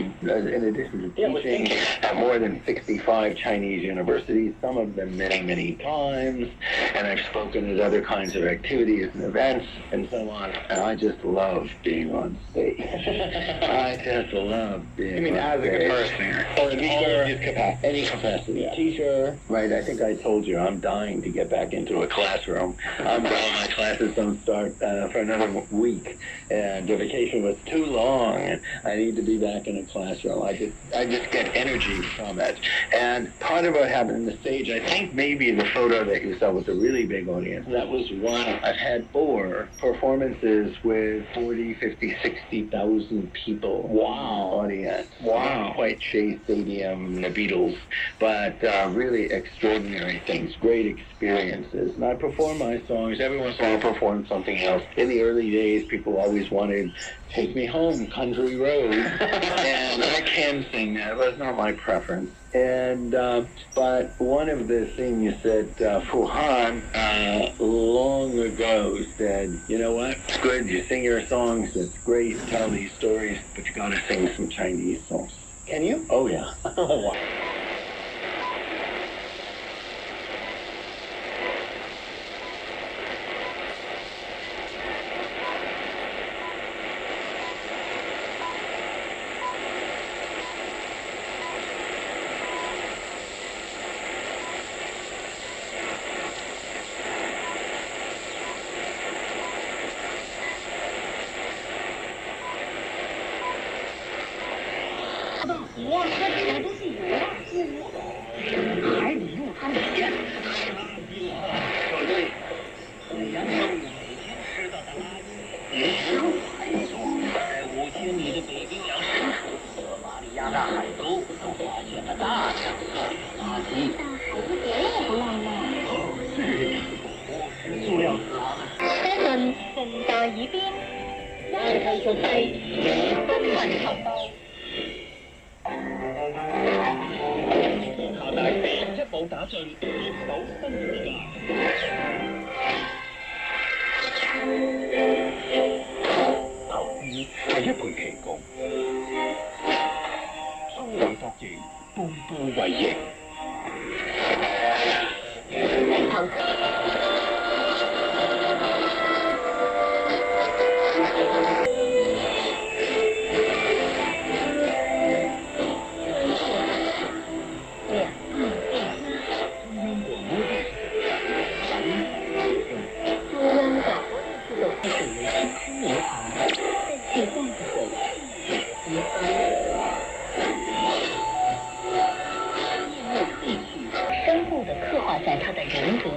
in addition to teaching at more than 65 Chinese universities, some of them many, many times, and I've spoken at other kinds of activities and events and so on, and I just love being on stage. I just love being on stage. As a guitar singer, or in all of his capacity. Any capacity. Yeah. Teacher, right, I think I told you I'm dying to get back into a classroom. My classes don't start for another week, and the vacation was too long, and I need to be back in a classroom. I just get energy from it. And part of what happened on the stage, I think maybe the photo that you saw with the really big audience, that was one. I've had 4 performances with 40, 50, 60,000 people. Wow. Audience. Wow. White Shea Stadium, the Beatles, but really extraordinary things, great experiences. And I perform my songs. Every once in a while I perform something else. In the early days, people always wanted, take me home, country road. And I can sing that, but it's not my preference. And but one of the things that Fuhan long ago said, you know what, it's good, you sing your songs, it's great, tell these stories, but you gotta sing some Chinese songs. Can you? Oh yeah. Wow. 我喝起来都是油啊，还得用它们钱。对，然后每天吃到的垃圾，也食物还多，在5000米的北冰洋深处，索马里亚大海沟都发现了大量塑料垃圾。大海一点也不浪漫。是，塑料新聞正在耳邊，一繼續係新聞頻道。 天下大事，一網打盡，熱搜新世界。投資係一盤棋局，收為博弈，步步為營。投資。 深入地刻画在他的人格。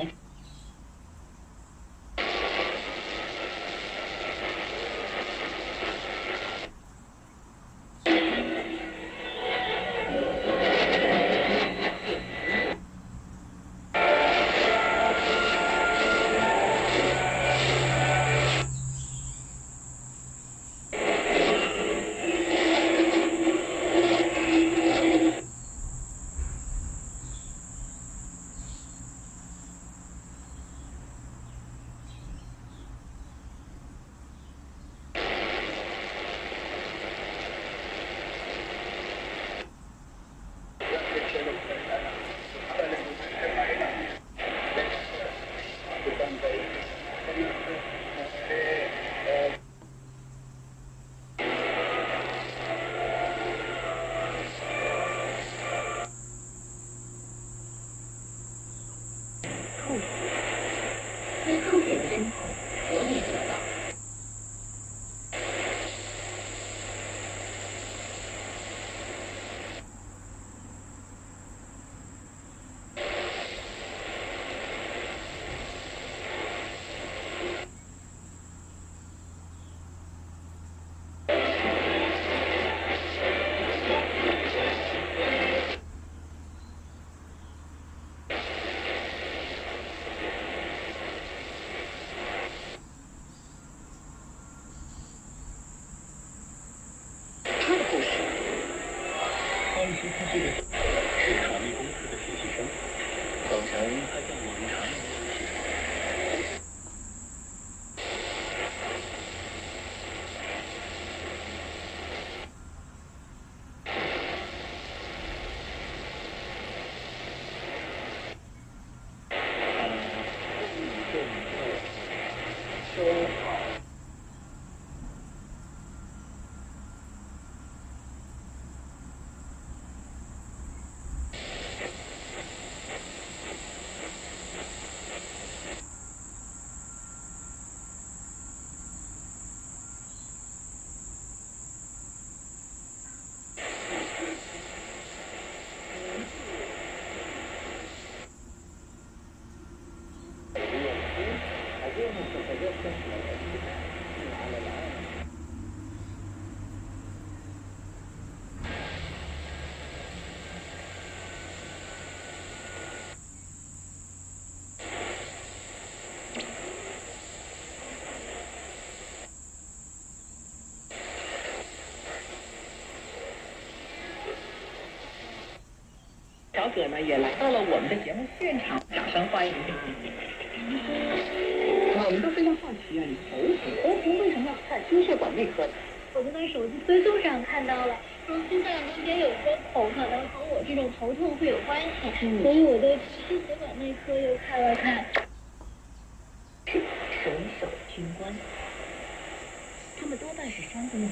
小葛呢也来到了我们的节目现场，掌声欢迎他。我们都非常好奇啊，你头疼为什么要看心血管内科？我就在手机推送上看到了，说心脏中间有一个孔，可能和我这种头痛会有关系，所以我就心血管内科又看了看。首首军官，他们多半是山东人。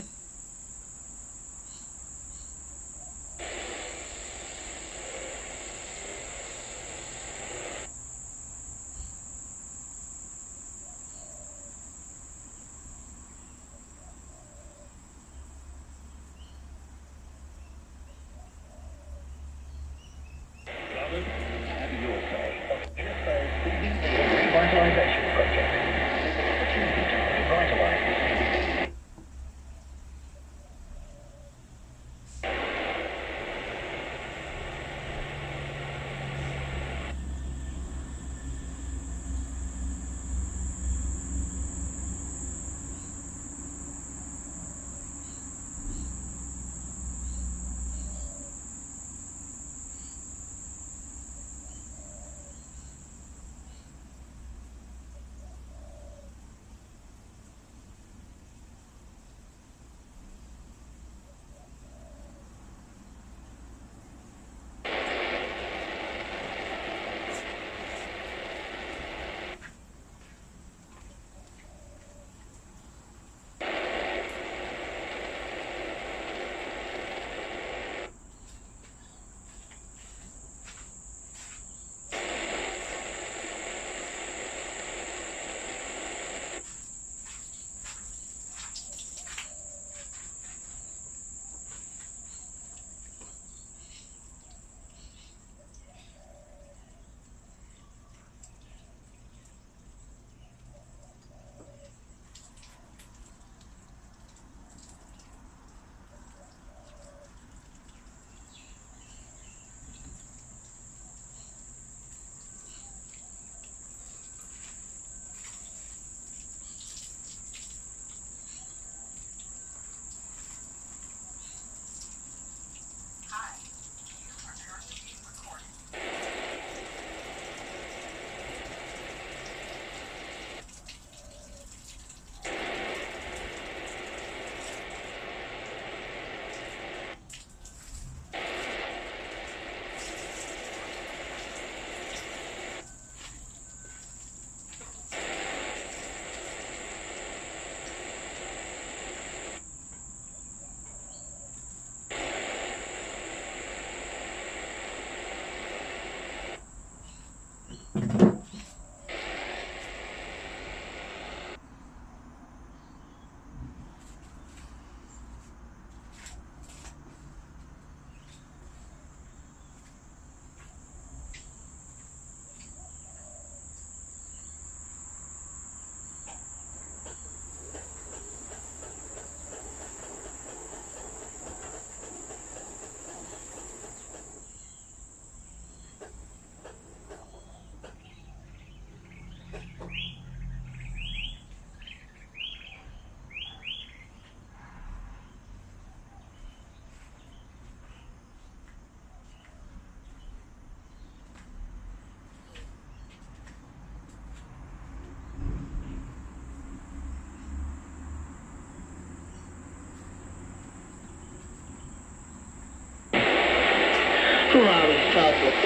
2号少主车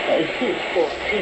4过境。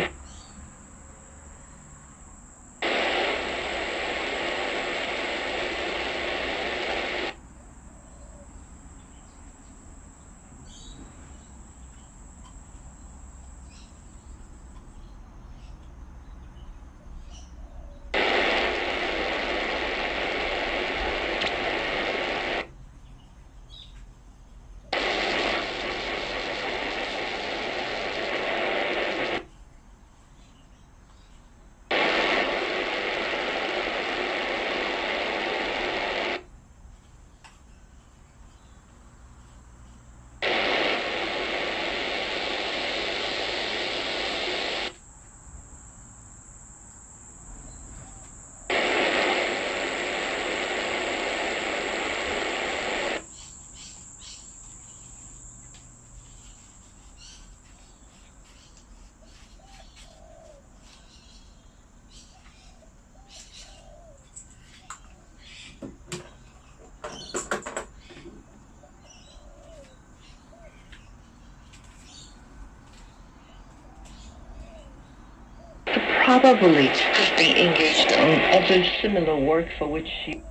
probably has been engaged on other similar work for which she...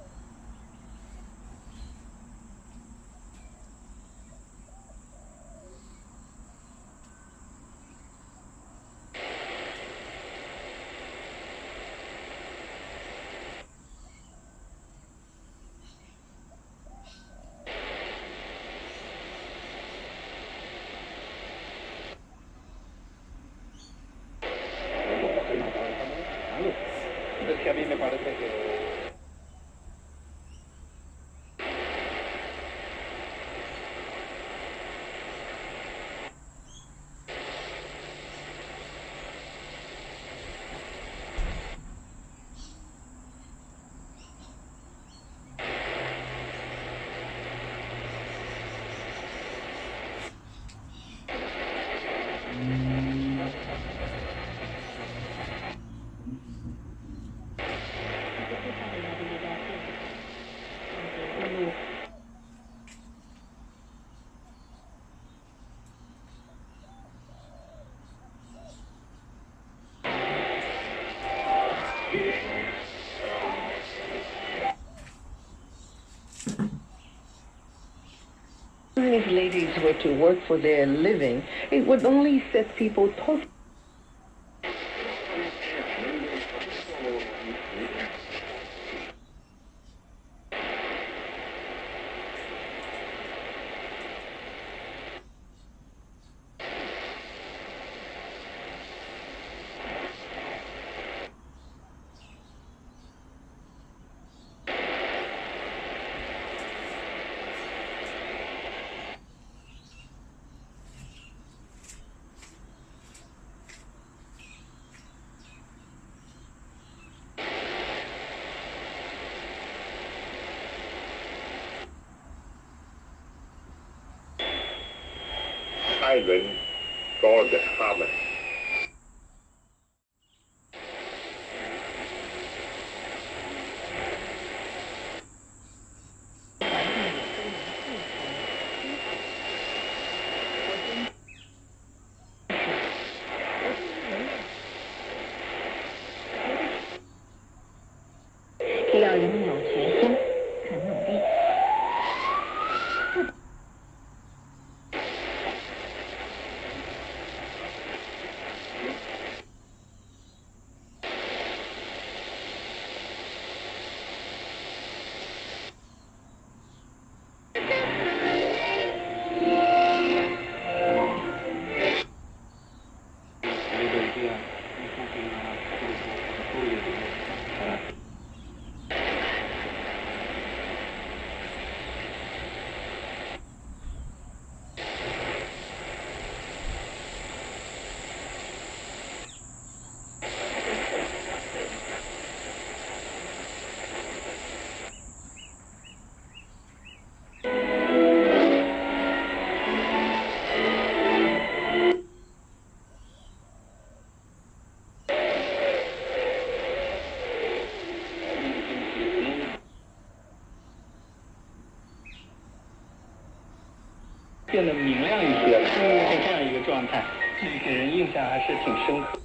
Que a mí me parece que If ladies were to work for their living, it would only set people talking. Iron called the Hammer.变得明亮一些，是这样一个状态，给人印象还是挺深刻。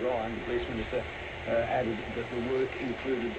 Ryan, the police minister, added that the work included